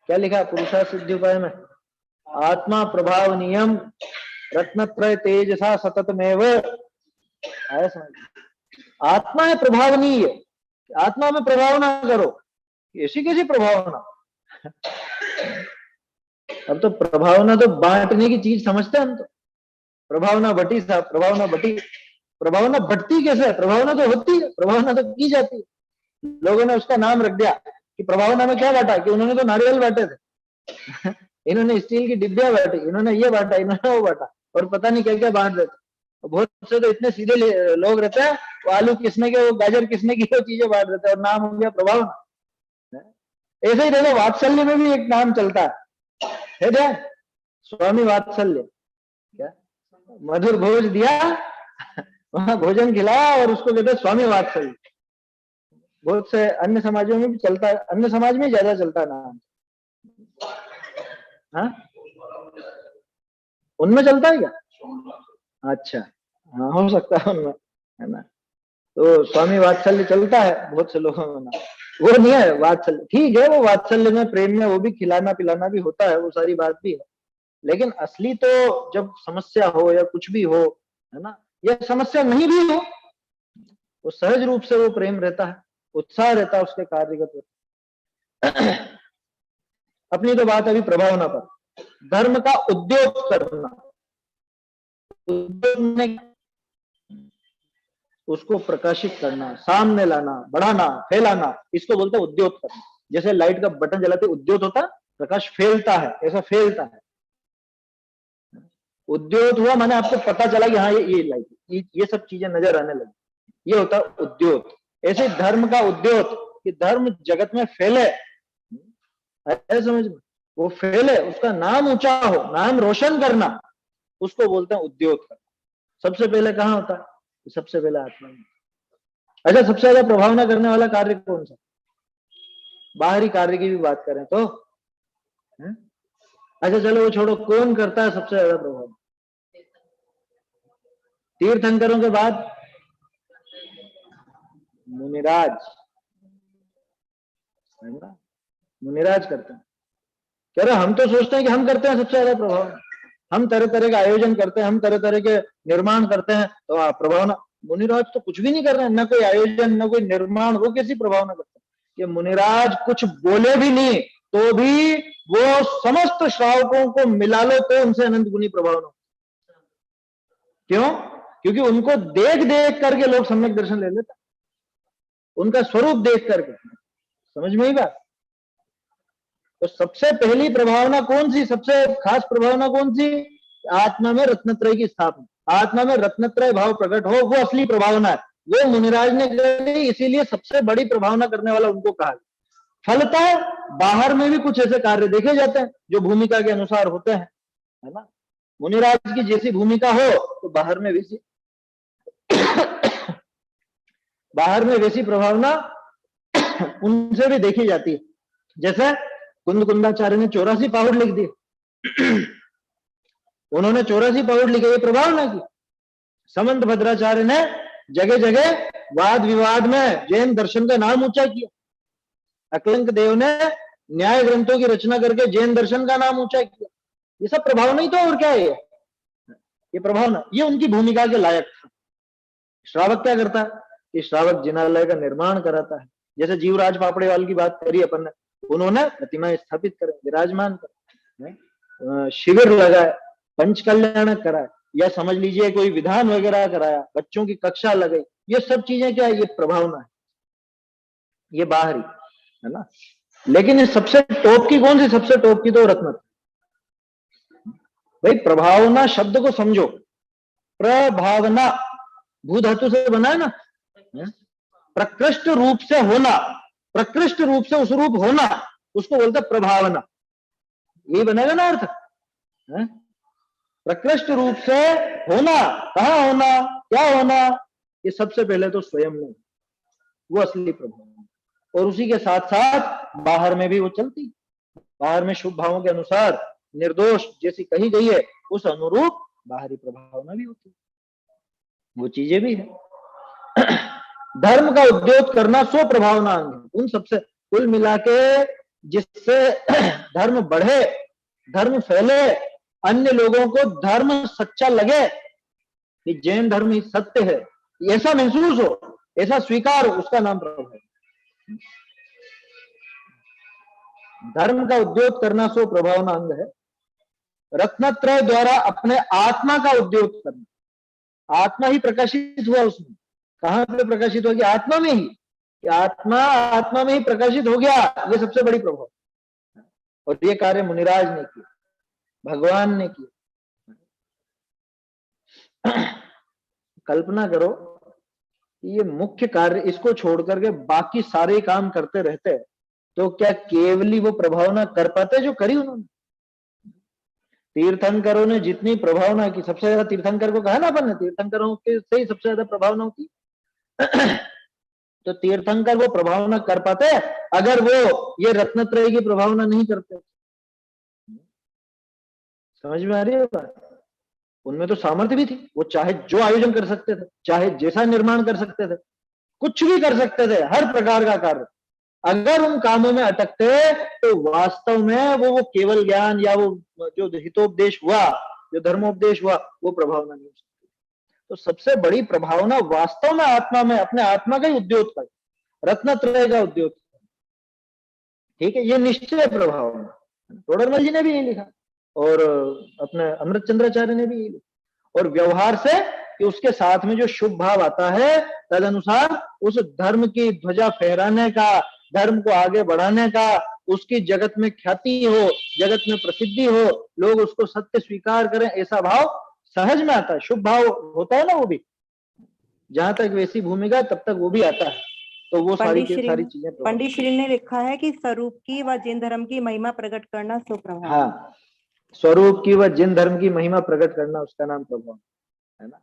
क्या लिखा पुरुषार्थ सिद्धि उपाय में, आत्मा प्रभाव नियम रत्नत्रय तेजसा सततमेव। ऐसा आत्मा है प्रभावनीय, आत्मा में प्रभावना करो, ऐसी कैसी प्रभावना। अब तो प्रभावना तो बांटने की चीज समझते हैं हम तो। प्रभावना बटी साहब, प्रभावना बटी, प्रभावना बटती कैसे है, प्रभावना तो होती है, प्रभावना तो की जाती है। लोगों ने उसका नाम रख दिया कि प्रभावना में क्या बांटा, कि उन्होंने तो नारियल बांटे थे इन्होंने स्टील की डिब्बियां बांटी, इन्होंने ये बांटा, इन्होंने वो बांटा, और पता नहीं क्या क्या बांट देते। बहुत से तो इतने सीधे लोग रहते हैं, वो आलू किसने के, वो गाजर किसने की, वो चीजें बांट देते हैं और नाम हो गया प्रभावना। ऐसे ही देखो वात्सल्य में भी एक नाम चलता है क्या, स्वामी वात्सल्य। क्या मधुर भोज दिया, वहां भोजन खिलाया और उसको कहते स्वामी वात्सल्य। बहुत से अन्य समाजों में भी चलता है, अन्य समाज में ज्यादा चलता है नाम। हाँ, उनमें चलता है क्या, अच्छा हाँ हो सकता है उनमें, है ना। तो स्वामी वात्सल्य चलता है बहुत से लोगों में ना, वो नहीं है वात्सल्य। ठीक है, वो वात्सल्य में, प्रेम में, वो भी खिलाना पिलाना भी होता है, वो सारी बात भी है, लेकिन असली तो जब समस्या हो या कुछ भी हो, है ना, या समस्या नहीं भी हो, वो सहज रूप से वो प्रेम रहता है, उत्साह रहता है उसके कार्य का प्रति। अपनी तो बात अभी प्रभावना पर, धर्म का उद्योग करना, उद्योग में उसको प्रकाशित करना, सामने लाना, बढ़ाना, फैलाना, इसको बोलते हैं उद्योग करना। जैसे लाइट का बटन जलाते उद्योग होता, प्रकाश फैलता है, ऐसा फैलता है। उद्योग हुआ माने आपको पता चला कि हाँ ये लाइट, ये सब चीजें नजर आने लगी, ये होता है उद्योग। ऐसे धर्म का उद्योग कि धर्म जगत में फैले, ऐसे समझ में, वो फैले, उसका नाम ऊंचा हो, नाम रोशन करना, उसको बोलते हैं उद्योग करना। सबसे पहले कहाँ होता है? सबसे पहले आत्मा में। अच्छा, सबसे ज्यादा प्रभावना करने वाला कार्य कौन सा? बाहरी कार्य की भी बात करें तो है? अच्छा चलो वो छोड़ो, कौन करता है सबसे ज्यादा प्रभाव? तीर्थंकरों के बाद मुनिराज, है ना, मुनिराज करते हैं। कह रहे हम तो सोचते हैं कि हम करते हैं सबसे ज्यादा प्रभाव, हम तरह तरह के आयोजन करते हैं, हम तरह तरह के निर्माण करते हैं, तो प्रभावना। मुनिराज तो कुछ भी नहीं कर रहे हैं, ना कोई आयोजन, ना कोई निर्माण, वो कैसी प्रभावना करते हैं? कि मुनिराज कुछ बोले भी नहीं तो भी वो समस्त श्रावकों को मिला लो तो उनसे अनंत गुनी प्रभावना। क्यों? क्योंकि उनको देख देख करके लोग सम्यक दर्शन ले लेते, उनका स्वरूप देख करके। समझ में ही बात? तो सबसे पहली प्रभावना कौन सी, सबसे खास प्रभावना कौन सी? आत्मा में रत्नत्रय की स्थापना, आत्मा में रत्नत्रय भाव प्रकट हो, वो असली प्रभावना है। वो मुनिराज ने कही, इसीलिए सबसे बड़ी प्रभावना करने वाला उनको कहा। फलतः बाहर में भी कुछ ऐसे कार्य देखे जाते हैं जो भूमिका के अनुसार होते हैं, है ना। मुनिराज की जैसी भूमिका हो तो बाहर में वैसी बाहर में वैसी प्रभावना उनसे भी देखी जाती है। जैसे कुंदकुंदाचार्य ने 84 पाहुड़ लिख दिए, उन्होंने 84 पाहुड़ लिखे, ये प्रभावना की। समंत भद्राचार्य ने जगह जगह वाद विवाद में जैन दर्शन का नाम ऊंचा किया। अकलंक देव ने न्याय ग्रंथों की रचना करके जैन दर्शन का नाम ऊंचा किया। ये सब प्रभावना ही तो, और क्या है ये प्रभावना। ये उनकी भूमिका के लायक था। श्रावक क्या करता है? कि श्रावक जिनालय का निर्माण कराता है। जैसे जीवराज पापड़ेवाल की बात करी अपन ने, उन्होंने प्रतिमा स्थापित करे, विराजमान करे, शिविर लगाए, पंच कल्याण कराए, या समझ लीजिए कोई विधान वगैरह कराया, बच्चों की कक्षा लगाई। ये सब चीजें क्या है? ये प्रभावना है, ये बाहरी, है ना। लेकिन इस सबसे टॉप की कौन सी? सबसे टॉप की तो रत्न। भाई प्रभावना शब्द को समझो, प्रभावना भू धातु से बना है ना, प्रकृष्ट रूप से होना, प्रकृष्ट रूप से उस रूप होना, उसको बोलते प्रभावना। यही बनेगा ना अर्थ, है? प्रकृष्ट रूप से होना, कहाँ होना, क्या होना? ये सबसे पहले तो स्वयं में, वो असली प्रभावना। और उसी के साथ साथ बाहर में भी वो चलती, बाहर में शुभ भावों के अनुसार निर्दोष जैसी कही गई है, उस अनुरूप बाहरी प्रभावना भी होती है, वो चीजें भी है। धर्म का उद्योग करना स्व प्रभावना अंग। उन सबसे कुल मिला के जिससे धर्म बढ़े, धर्म फैले, अन्य लोगों को धर्म सच्चा लगे कि जैन धर्म ही सत्य है, ऐसा महसूस हो, ऐसा स्वीकार हो, उसका नाम प्रभाव है। धर्म का उद्योग करना स्व प्रभावना अंग है। रत्नत्रय द्वारा अपने आत्मा का उद्योग करना, आत्मा ही प्रकाशित हुआ उसमें। कहां पे प्रकाशित हो गया? आत्मा में ही। आत्मा में ही प्रकाशित हो गया, ये सबसे बड़ी प्रभाव। और ये कार्य मुनिराज ने किया, भगवान ने किया। कल्पना करो ये मुख्य कार्य, इसको छोड़ करके बाकी सारे काम करते रहते, तो क्या केवली वो प्रभावना कर पाते जो करी उन्होंने? तीर्थंकरों ने जितनी प्रभावना की, सबसे ज्यादा तीर्थंकर को कहा ना अपन ने, तीर्थंकरों के से ही सबसे ज्यादा प्रभावना होती। तो तीर्थंकर वो प्रभावना कर पाते अगर वो ये रत्नत्रय की प्रभावना नहीं करते। समझ में आ रही है बात? उनमें तो सामर्थ्य भी थी, वो चाहे जो आयोजन कर सकते थे, चाहे जैसा निर्माण कर सकते थे, कुछ भी कर सकते थे, हर प्रकार का कार्य। अगर उन कामों में अटकते तो वास्तव में वो केवल ज्ञान या वो जो हितोपदेश हुआ, जो धर्मोपदेश हुआ, वो प्रभावना नहीं हो सकती। तो सबसे बड़ी प्रभावना वास्तव में आत्मा में, अपने आत्मा का ही उद्योग कर, रत्नत्रय का उद्योग। ठीक है, ये निश्चय प्रभावना। टोडरमल जी ने भी यही लिखा और अपने अमृत चंद्राचार्य ने भी यही लिखा। और व्यवहार से कि उसके साथ में जो शुभ भाव आता है, तद अनुसार उस धर्म की ध्वजा फहराने का, धर्म को आगे बढ़ाने का, उसकी जगत में ख्याति हो, जगत में प्रसिद्धि हो, लोग उसको सत्य स्वीकार करें, ऐसा भाव सहज में आता है। शुभ भाव होता है ना, वो भी जहां तक वैसी भूमिका तब तक वो भी आता है। तो वो सारी चीजें पंडित श्री ने लिखा है कि स्वरूप की व जिन धर्म की महिमा प्रकट करना स्वप्रभाव। हाँ, स्वरूप की व जिन धर्म की महिमा प्रकट करना, उसका नाम प्रभाव है ना।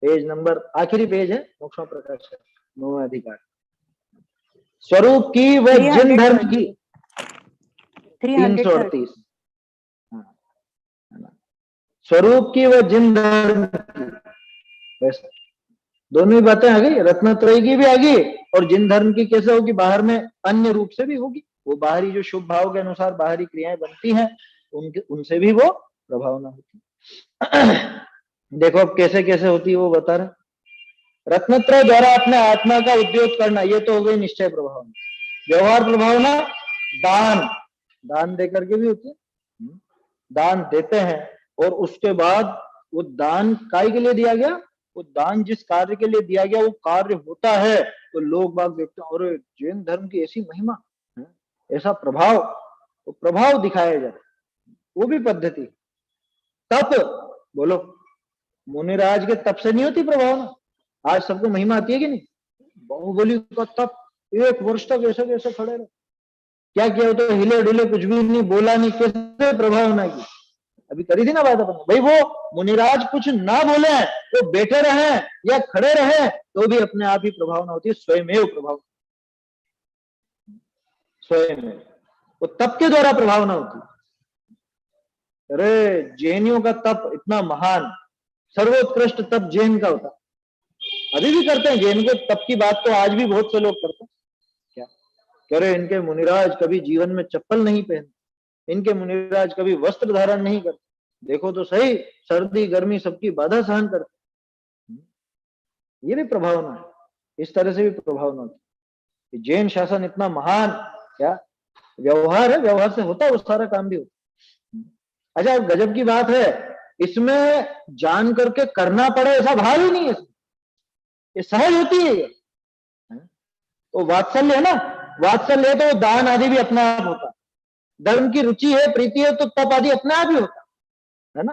पेज नंबर, आखिरी पेज है, मोक्ष प्रकाश, 9वां अधिकार। स्वरूप की व जिन धर्म की 338। स्वरूप की व जिन धर्म की, दोनों ही बातें आ गई। रत्नत्रयी की भी आ गई और जिन धर्म की कैसे होगी, बाहर में अन्य रूप से भी होगी। वो बाहरी जो शुभ भाव के अनुसार बाहरी क्रियाएं बनती हैं, उनके उनसे भी वो प्रभावना होती है। देखो अब कैसे कैसे होती है वो बता रहे। रत्नत्रय द्वारा अपने आत्मा का उद्योग करना, ये तो हो गई निश्चय प्रभावना। व्यवहार प्रभावना, दान, दान दे करके भी होती है। दान देते हैं और उसके बाद वो दान काय के लिए दिया गया, वो दान जिस कार्य के लिए दिया गया वो कार्य होता है तो लोग बाग देखते हैं, और जैन धर्म की ऐसी महिमा, ऐसा प्रभाव, वो प्रभाव दिखाया जाए, वो भी पद्धति। तप बोलो, मुनिराज के तप से नहीं होती प्रभावना। आज सबको महिमा आती है कि नहीं, बाहुबली का तप 1 वर्ष तक ऐसे कैसे खड़े रहे, क्या किया, तो हिले डुले, कुछ भी नहीं बोला, नहीं, कैसे प्रभावना की। अभी करी थी ना बात अपन भाई, वो मुनिराज कुछ ना बोले, वो बैठे रहे या खड़े रहे तो भी अपने आप ही प्रभावना होती है, स्वयमेव प्रभाव, स्वयं में वो तप के द्वारा प्रभावना होती है। अरे जैनियों का तप इतना महान, सर्वोत्कृष्ट तप जैन का होता, अभी भी करते हैं जैन को तप की बात, तो आज भी बहुत से लोग करते हैं। क्या कह रहे, इनके मुनिराज कभी जीवन में चप्पल नहीं पहनते, इनके मुनिराज कभी वस्त्र धारण नहीं करते, देखो तो सही, सर्दी गर्मी सबकी बाधा सहन करते। ये भी प्रभावना है, इस तरह से भी प्रभावना होती है। जैन शासन इतना महान, क्या व्यवहार है, व्यवहार से होता है वो सारा काम भी होता। अच्छा, गजब की बात है, इसमें जान करके करना पड़े ऐसा भाव ही नहीं है, ये सहज होती है। तो वात्सल्य है ना, वात्सल्य है तो दान आदि भी अपने आप होता, धर्म की रुचि है, प्रीति है, तो तप आदि अपने आप ही होता है ना।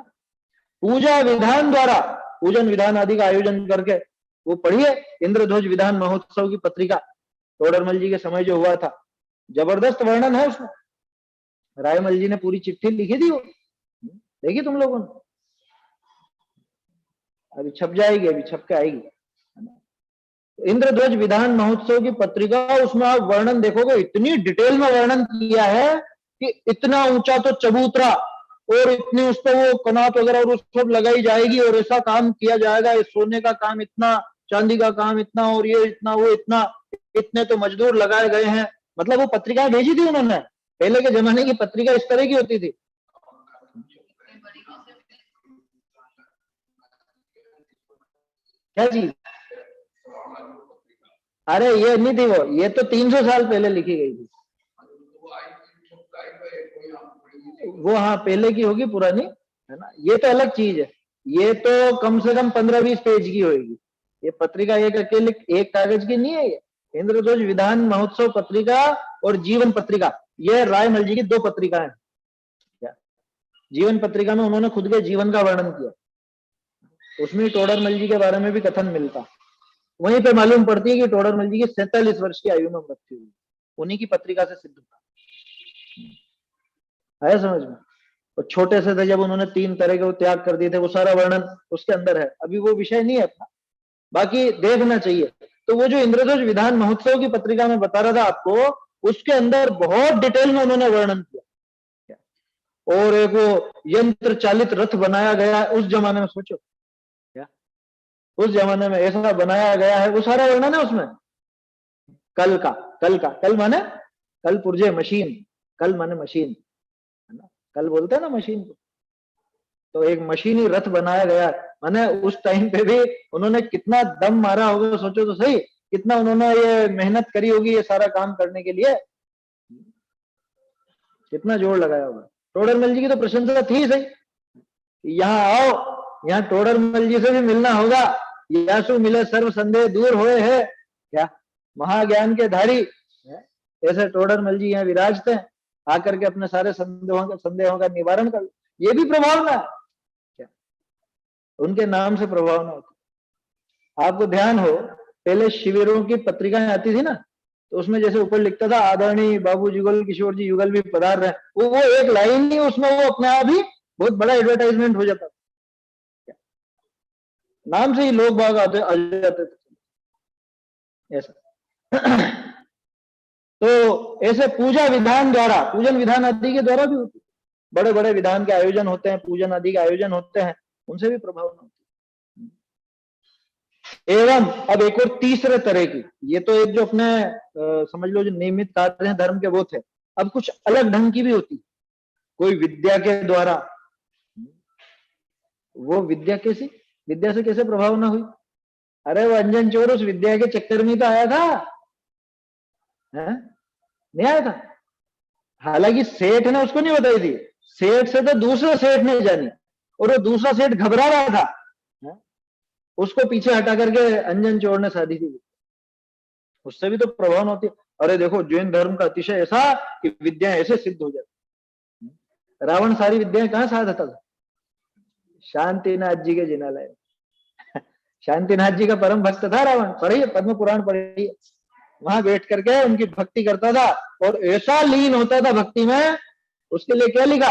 पूजा विधान द्वारा, पूजन विधान आदि का आयोजन करके, वो पढ़िए इंद्रध्वज विधान महोत्सव की पत्रिका, टोडरमल जी के समय जो हुआ था, जबरदस्त वर्णन है उसमें। रायमल जी ने पूरी चिट्ठी लिखी थी, वो देखी तुम लोगों ने, अभी छप जाएगी, अभी छप के आएगी। इंद्रध्वज विधान महोत्सव की पत्रिका, उसमें आप वर्णन देखोगे, इतनी डिटेल में वर्णन किया है कि इतना ऊंचा तो चबूतरा, और इतनी उस पर वो कनात वगैरह और उस सब लगाई जाएगी, और ऐसा काम किया जाएगा, इस सोने का काम इतना, चांदी का काम इतना, और ये इतना, वो इतना, इतने तो मजदूर लगाए गए हैं। मतलब वो पत्रिका भेजी थी उन्होंने, पहले के जमाने की पत्रिका इस तरह की होती थी। क्या चीज, अरे ये नहीं थी वो, ये तो 300 साल पहले लिखी गई थी वो, हाँ पहले की होगी, पुरानी है ना, ये तो अलग चीज है। ये तो कम से कम 15-20 पेज की होगी ये पत्रिका, एक अकेले एक कागज की नहीं है ये। इंद्रध्वज विधान महोत्सव पत्रिका और जीवन पत्रिका, ये रायमल जी की 2 पत्रिकाएं। जीवन पत्रिका में उन्होंने खुद के जीवन का वर्णन किया, उसमें टोडरमल जी के बारे में भी कथन मिलता। वहीं पे मालूम पड़ती है कि टोडरमल जी की 47 वर्ष की आयु में मृत्यु हुई, उन्हीं की पत्रिका से सिद्ध होता है समझ में। और छोटे से थे जब उन्होंने 3 तरह के वो त्याग कर दिए थे, वो सारा वर्णन उसके अंदर है, अभी वो विषय नहीं है अपना, बाकी देखना चाहिए। तो वो जो इंद्रध्वज विधान महोत्सव की पत्रिका में बता रहा था आपको, उसके अंदर बहुत डिटेल में उन्होंने वर्णन किया। और एक वो यंत्र चालित रथ बनाया गया उस जमाने में, सोचो क्या उस जमाने में ऐसा बनाया गया है, वो सारा वर्णन है उसमें। कल का, कल माने कल पुर्जे मशीन, कल माने मशीन है ना, कल बोलते हैं ना मशीन को, तो एक मशीनी रथ बनाया गया। माने उस टाइम पे भी उन्होंने कितना दम मारा होगा, सोचो तो सही, कितना उन्होंने ये मेहनत करी होगी ये सारा काम करने के लिए, कितना जोर लगाया होगा। टोडरमल जी की तो प्रशंसा थी सही, यहाँ आओ, यहाँ टोडरमल जी से भी मिलना होगा, यासु मिले सर्व संदेह दूर होए है, क्या महाज्ञान के धारी, ऐसे टोडरमल जी यहाँ विराजते हैं, आकर के अपने सारे संदेहों का निवारण कर। ये भी प्रभावना है क्या, उनके नाम से प्रभावना होती। आपको ध्यान हो, पहले शिविरों की पत्रिकाएं आती थी ना, तो उसमें जैसे ऊपर लिखता था आदरणीय बाबू जुगल किशोर जी युगल भी पधार रहे, वो एक लाइन ही उसमें वो अपने आप ही बहुत बड़ा एडवर्टाइजमेंट हो जाता, नाम से ही लोग बाग आ जाते थे ऐसा। तो ऐसे पूजा विधान द्वारा, पूजन विधान आदि के द्वारा भी होती, बड़े बड़े विधान के आयोजन होते हैं, पूजन आदि के आयोजन होते हैं, उनसे भी प्रभावना होती है। एवं अब एक और तीसरे तरह की, ये तो एक जो अपने समझ लो जो नियमित कार्य हैं धर्म के वो थे, अब कुछ अलग ढंग की भी होती, कोई विद्या के द्वारा। वो विद्या कैसी, विद्या से कैसे प्रभावना हुई? अरे वो अंजन चोर उस विद्या के चक्कर में तो आया था, है? नहीं आया था? हालांकि सेठ ने उसको नहीं बताई थी, सेठ से तो दूसरा सेठ ने जानी, और वो दूसरा सेठ घबरा रहा था, है? उसको पीछे हटा करके अंजन चोर ने शादी की, उससे भी तो प्रभावना होती है। अरे देखो जैन धर्म का अतिशय ऐसा कि विद्या ऐसे सिद्ध हो जाती। रावण सारी विद्याएं कहां साधता था? शांतिनाथ जी के जिनालय। शांतिनाथ जी का परम भक्त था रावण, पढ़िए पद्म पुराण पढ़िए, वहां बैठ करके उनकी भक्ति करता था और ऐसा लीन होता था भक्ति में। उसके लिए क्या लिखा,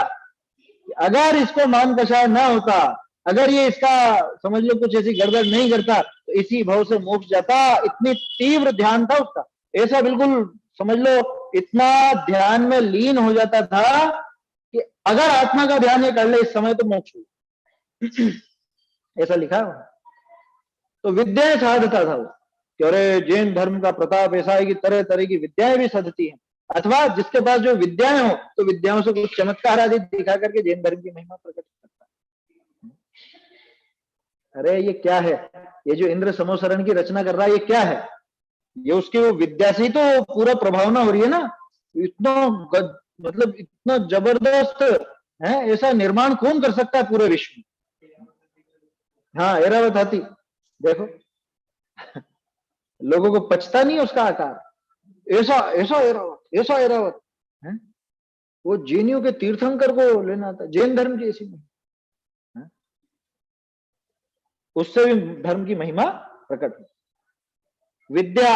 अगर इसको मान कषाय ना होता, अगर ये इसका समझ लो कुछ ऐसी गड़बड़ नहीं करता तो इसी भाव से मोक्ष जाता। इतनी तीव्र ध्यान था उसका, ऐसा बिल्कुल समझ लो इतना ध्यान में लीन हो जाता था कि अगर आत्मा का ध्यान ये कर ले इस समय तो मोक्ष हो। ऐसा लिखा है। तो विद्याएं साधता था वो कि अरे जैन धर्म का प्रताप ऐसा है कि तरह तरह की विद्याएं भी साधती हैं, अथवा जिसके पास जो विद्याएं हो तो विद्याओं से कुछ चमत्कार आदि दिखा करके जैन धर्म की महिमा प्रकट करता है। अरे ये क्या है, ये जो इंद्र समोसरण की रचना कर रहा है ये क्या है? ये उसकी वो विद्या से ही तो पूरा प्रभावना हो रही है ना। इतना मतलब इतना जबरदस्त है, ऐसा निर्माण कौन कर सकता है पूरे विश्व में? हाँ ऐरावत हाथी देखो, लोगों को पचता नहीं उसका आकार, ऐसा ऐसा ऐरावत, ऐसा ऐरावत है। वो जैनियों के तीर्थंकर को लेना था, जैन धर्म की ऐसी है? उससे भी धर्म की महिमा प्रकट हुई। विद्या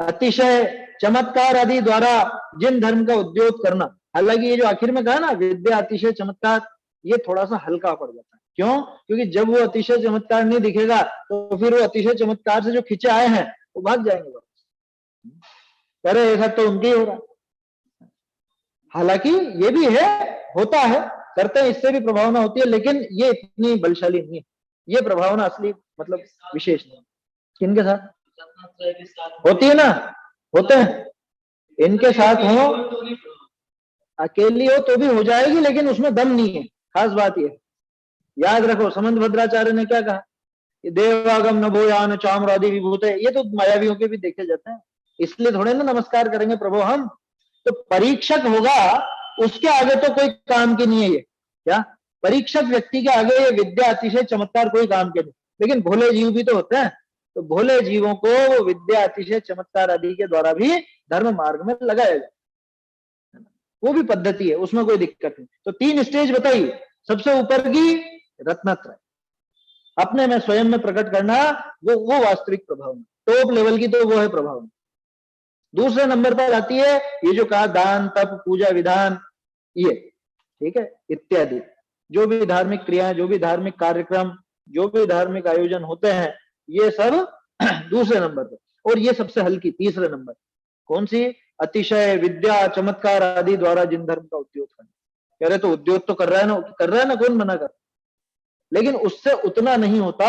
अतिशय चमत्कार आदि द्वारा जिन धर्म का उद्योग करना। हालांकि ये जो आखिर में कहा ना विद्या अतिशय चमत्कार, ये थोड़ा सा हल्का पड़ जाता है। क्यों? क्योंकि जब वो अतिशय चमत्कार नहीं दिखेगा तो फिर वो अतिशय चमत्कार से जो खींचे आए हैं वो भाग जाएंगे वापस। अरे ऐसा तो उनके ही हो रहा। हालांकि ये भी है, होता है, करते हैं, इससे भी प्रभावना होती है, लेकिन ये इतनी बलशाली नहीं है। ये प्रभावना असली मतलब विशेष नहीं। किनके साथ होती है ना? होते हैं, इनके साथ हो, अकेली हो तो भी हो जाएगी, लेकिन उसमें दम नहीं है। खास बात यह याद रखो, समंत भद्राचार्य ने क्या कहा, देवागम नभोयान चामरादि विभूते, ये तो मायावियों के भी देखे जाते हैं, इसलिए थोड़े ना नमस्कार करेंगे प्रभु हम। तो परीक्षक होगा उसके आगे तो कोई काम की नहीं है ये, क्या परीक्षक व्यक्ति के आगे ये विद्या अतिशय चमत्कार कोई काम के नहीं। लेकिन भोले जीव भी तो होते हैं, तो भोले जीवों को विद्या अतिशय चमत्कार आदि के द्वारा भी धर्म मार्ग में लगाया जाए, वो भी पद्धति है, उसमें कोई दिक्कत नहीं। तो 3 स्टेज बताइए। सबसे ऊपर की रत्नत्रय, अपने में स्वयं में प्रकट करना, वो वास्तविक प्रभावना, टॉप लेवल की तो वो है प्रभावना। दूसरे नंबर पर आती है ये जो कहा दान तप पूजा विधान, ये ठीक है, इत्यादि जो भी धार्मिक क्रियाएं, जो भी धार्मिक कार्यक्रम, जो भी धार्मिक आयोजन होते हैं, ये सब दूसरे नंबर पर। और ये सबसे हल्की तीसरे नंबर, कौन सी? अतिशय विद्या चमत्कार आदि द्वारा जिन धर्म का उद्योग करना। कह रहे तो उद्योग तो कर रहा है ना, कौन मना कर? लेकिन उससे उतना नहीं होता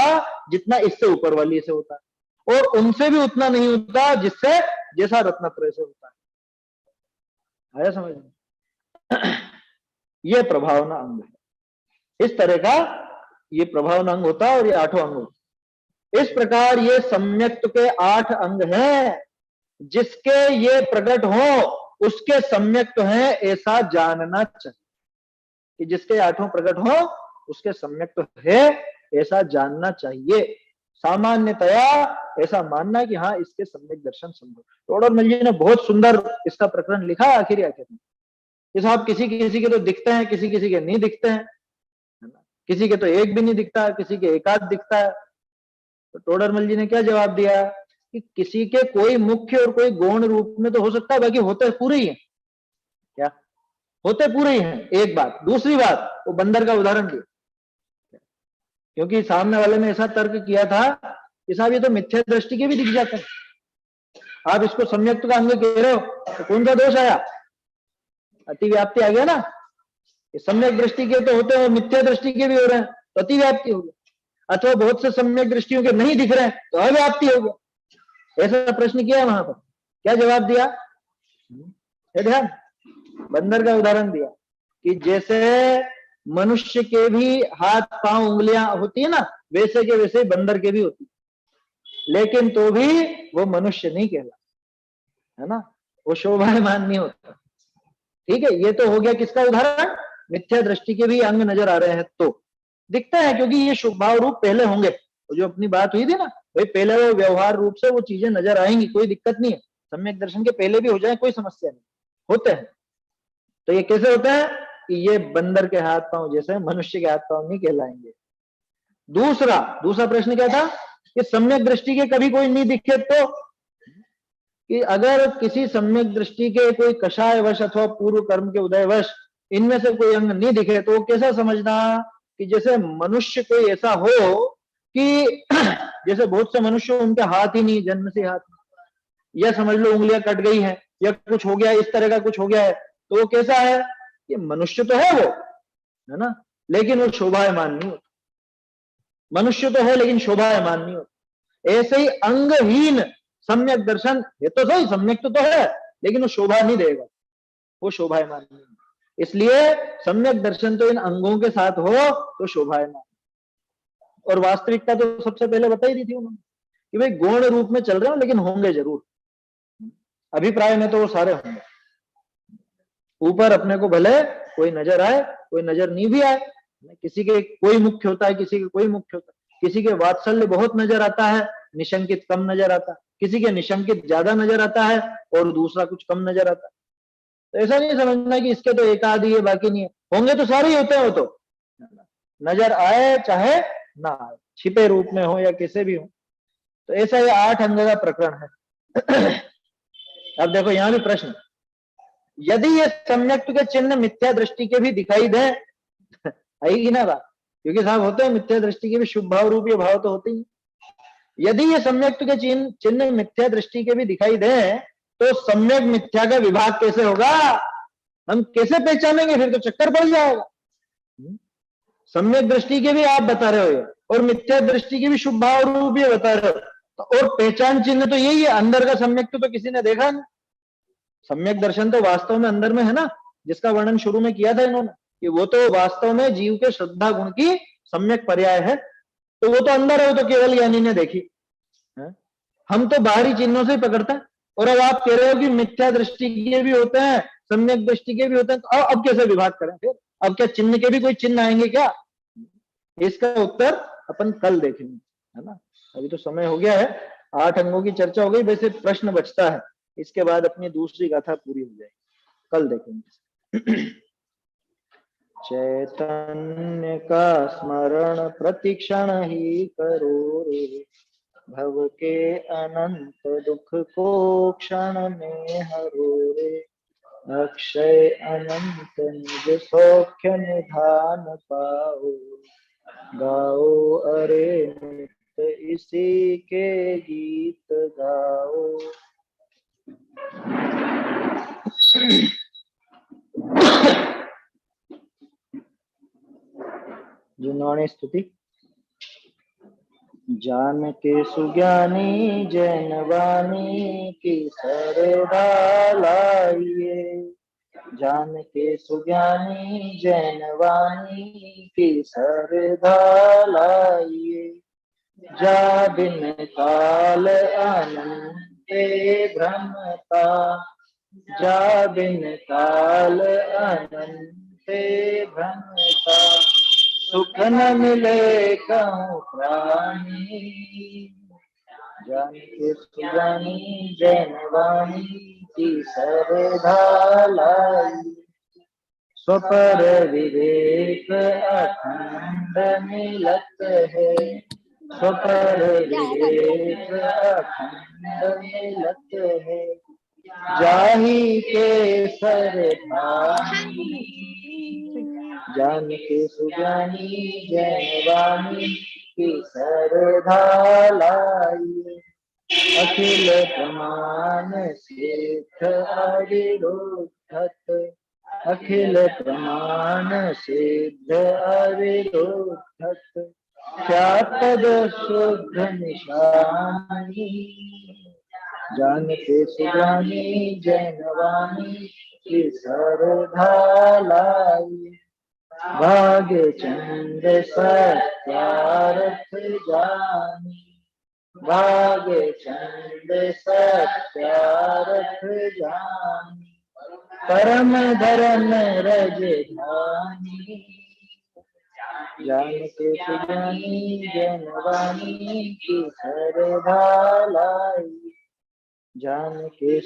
जितना इससे ऊपर वाली से होता है, और उनसे भी उतना नहीं होता जिससे जैसा रत्नत्रय से होता है। आया समझ में? ये प्रभावना अंग है। इस तरह का ये प्रभावना अंग होता है और ये 8 अंग होता है। इस प्रकार ये सम्यक्त्व के 8 अंग हैं, जिसके ये प्रकट हो उसके सम्यक्त्व है ऐसा जानना चाहिए। कि जिसके 8 प्रकट हो उसके सम्यक्त्व है ऐसा जानना चाहिए। सामान्यतया ऐसा मानना कि हाँ इसके सम्यक दर्शन संभव। टोडरमल जी ने बहुत सुंदर इसका प्रकरण लिखा है आखिर में। ये साहब किसी किसी के तो दिखते हैं, किसी किसी के नहीं दिखते हैं, है ना? किसी के तो एक भी नहीं दिखता, किसी के एक आध दिखता है। तो टोडरमल जी ने क्या जवाब दिया कि किसी के कोई मुख्य और कोई गौण रूप में तो हो सकता है, बाकी होते पूरे ही हैं। क्या होते पूरे ही हैं? एक बात। दूसरी बात, वो बंदर का उदाहरण दिया, क्योंकि सामने वाले ने ऐसा तर्क किया था कि साहब ये तो मिथ्या दृष्टि के भी दिख जाते हैं, आप इसको सम्यक्त्व का अंग कह रहे हो, तो कौन सा दोष आया? अतिव्याप्ति आ गया ना। ये सम्यक दृष्टि के तो होते हैं, मिथ्या दृष्टि के भी हो रहे हैं, तो अतिव्याप्ति हो गया। अथवा बहुत से सम्यक दृष्टियों के नहीं दिख रहे हैं तो अव्याप्ति हो गया। ऐसा प्रश्न किया वहां पर, क्या जवाब दिया? ध्यान, बंदर का उदाहरण दिया कि जैसे मनुष्य के भी हाथ पांव उंगलियां होती है ना, वैसे के वैसे बंदर के भी होती है, लेकिन तो भी वो मनुष्य नहीं कहला, है ना, वो शोभायमान नहीं होता। ठीक है, ये तो हो गया किसका उदाहरण? मिथ्या दृष्टि के भी अंग नजर आ रहे हैं तो दिखता है, क्योंकि ये शुभाव रूप पहले होंगे। तो जो अपनी बात हुई थी ना, भाई पहले वो व्यवहार रूप से वो चीजें नजर आएंगी, कोई दिक्कत नहीं है। सम्यक दर्शन के पहले भी हो जाए कोई समस्या नहीं, होते हैं। तो ये कैसे होता है कि ये बंदर के हाथ पांव जैसे, मनुष्य के हाथ पांव नहीं कहलाएंगे। दूसरा प्रश्न क्या था कि सम्यक दृष्टि के कभी कोई नहीं दिखे तो, कि अगर किसी सम्यक दृष्टि के कोई कषायवश अथवा पूर्व कर्म के उदयवश इनमें से कोई अंग नहीं दिखे तो कैसा समझना कि जैसे मनुष्य कोई ऐसा हो कि जैसे बहुत से मनुष्य उनके हाथ ही नहीं, जन्म से हाथ, या समझ लो उंगलियां कट गई है या कुछ हो गया, इस तरह का कुछ हो गया है, तो वो कैसा है? ये मनुष्य तो है वो, है ना, लेकिन वो शोभायमान नहीं होता। मनुष्य तो है लेकिन शोभायमान नहीं होता। ऐसे ही अंगहीन सम्यक दर्शन ये तो सही, सम्यक तो है, लेकिन वो शोभा नहीं देगा, वो शोभायमान नहीं। इसलिए सम्यक दर्शन तो इन अंगों के साथ हो तो शोभायमान। और वास्तविकता तो सबसे पहले बताई दी थी उन्होंने कि भाई गौण रूप में चल रहे हो लेकिन होंगे जरूर। अभिप्राय में तो वो सारे होंगे। ऊपर अपने को भले कोई नजर आए, कोई नजर नहीं भी आए, किसी के कोई मुख्य होता है, किसी के कोई मुख्य होता है, किसी के वात्सल्य बहुत नजर आता है, निशंकित कम नजर आता है, किसी के निशंकित ज्यादा नजर आता है और दूसरा कुछ कम नजर आता है। तो ऐसा नहीं समझना कि इसके तो एक आधी है बाकी नहीं है, होंगे तो सारे ही होते हैं। वो तो नजर आए चाहे ना आए, छिपे रूप में हो या किसी भी हो। तो ऐसा ये 8 अंग का प्रकरण है। अब देखो यहां भी प्रश्न, यदि ये सम्यक्त्व के चिन्ह मिथ्या दृष्टि के भी दिखाई दे, आएगी ना बात, क्योंकि साहब होते हैं मिथ्या दृष्टि के भी शुभ भाव रूपी भाव तो होते ही। यदि ये सम्यक्त्व के चिन्ह मिथ्या दृष्टि के भी दिखाई दे तो सम्यक मिथ्या का विभाग कैसे होगा? हम कैसे पहचानेंगे? फिर तो चक्कर पड़ जाएगा। सम्यक दृष्टि के भी आप बता रहे हो और मिथ्या दृष्टि के भी शुभ भाव रूप ये बता रहे हो, तो और पहचान चिन्ह तो यही है। अंदर का सम्यक तो किसी ने देखा नहीं। सम्यक दर्शन तो वास्तव में अंदर में है ना, जिसका वर्णन शुरू में किया था इन्होंने कि वो तो वास्तव में जीव के श्रद्धा गुण की सम्यक पर्याय है। तो वो तो अंदर है, वो तो केवल ज्ञानी ने देखी है। हम तो बाहरी चिन्हों से पकड़ते हैं। और अब आप कह रहे हो कि मिथ्या दृष्टि के भी होते हैं, सम्यक दृष्टि के भी होते हैं, तो अब कैसे विभाग करें? फिर अब क्या चिन्ह के भी कोई चिन्ह आएंगे क्या? इसका उत्तर अपन कल देखेंगे, है ना। अभी तो समय हो गया है, 8 अंगों की चर्चा हो गई, वैसे प्रश्न बचता है, इसके बाद अपनी दूसरी गाथा पूरी हो जाएगी, कल देखेंगे। चैतन्य का स्मरण प्रतिक्षण ही करो रे, भव के अनंत दुख को क्षण में हरो रे, अक्षय अनंत निज सौख्य निधान पाओ, गाओ अरे नित्य इसी के गीत गाओ। जुनवाणी स्तुति। जान के सुज्ञानी जैन वाणी की सरदा लाइए, जान के सुज्ञानी जैन वाणी की सरधा लाइए। जा बिन काल अनंत भ्रमता, जा बिन काल अनंत भ्रमता, सुख न मिले कहूँ प्राणी। जान के सुजानी जैन वाणी की सरधा लाई। स्वपर विवेक अखंड मिलत है, स्वपर विवेक अखंड मिलत है। जाही के सर भानी, जान के सुजानी जैन वाणी की सरधा लाई। अखिल प्रमाण सिद्ध अविरोधत, अखिल प्रमाण सिद्ध अविरोधत। क्या पद शुद्ध निशानी, जान के सुजानी जैन वाणी की सरधा लाई। भाग्य चंद सत्यारथ जानी, भाग्य चंद सत्यारथ जानी। परम धर्म रजधानी, जान के सुजानी जैन वाणी की सरधा लाई। जान के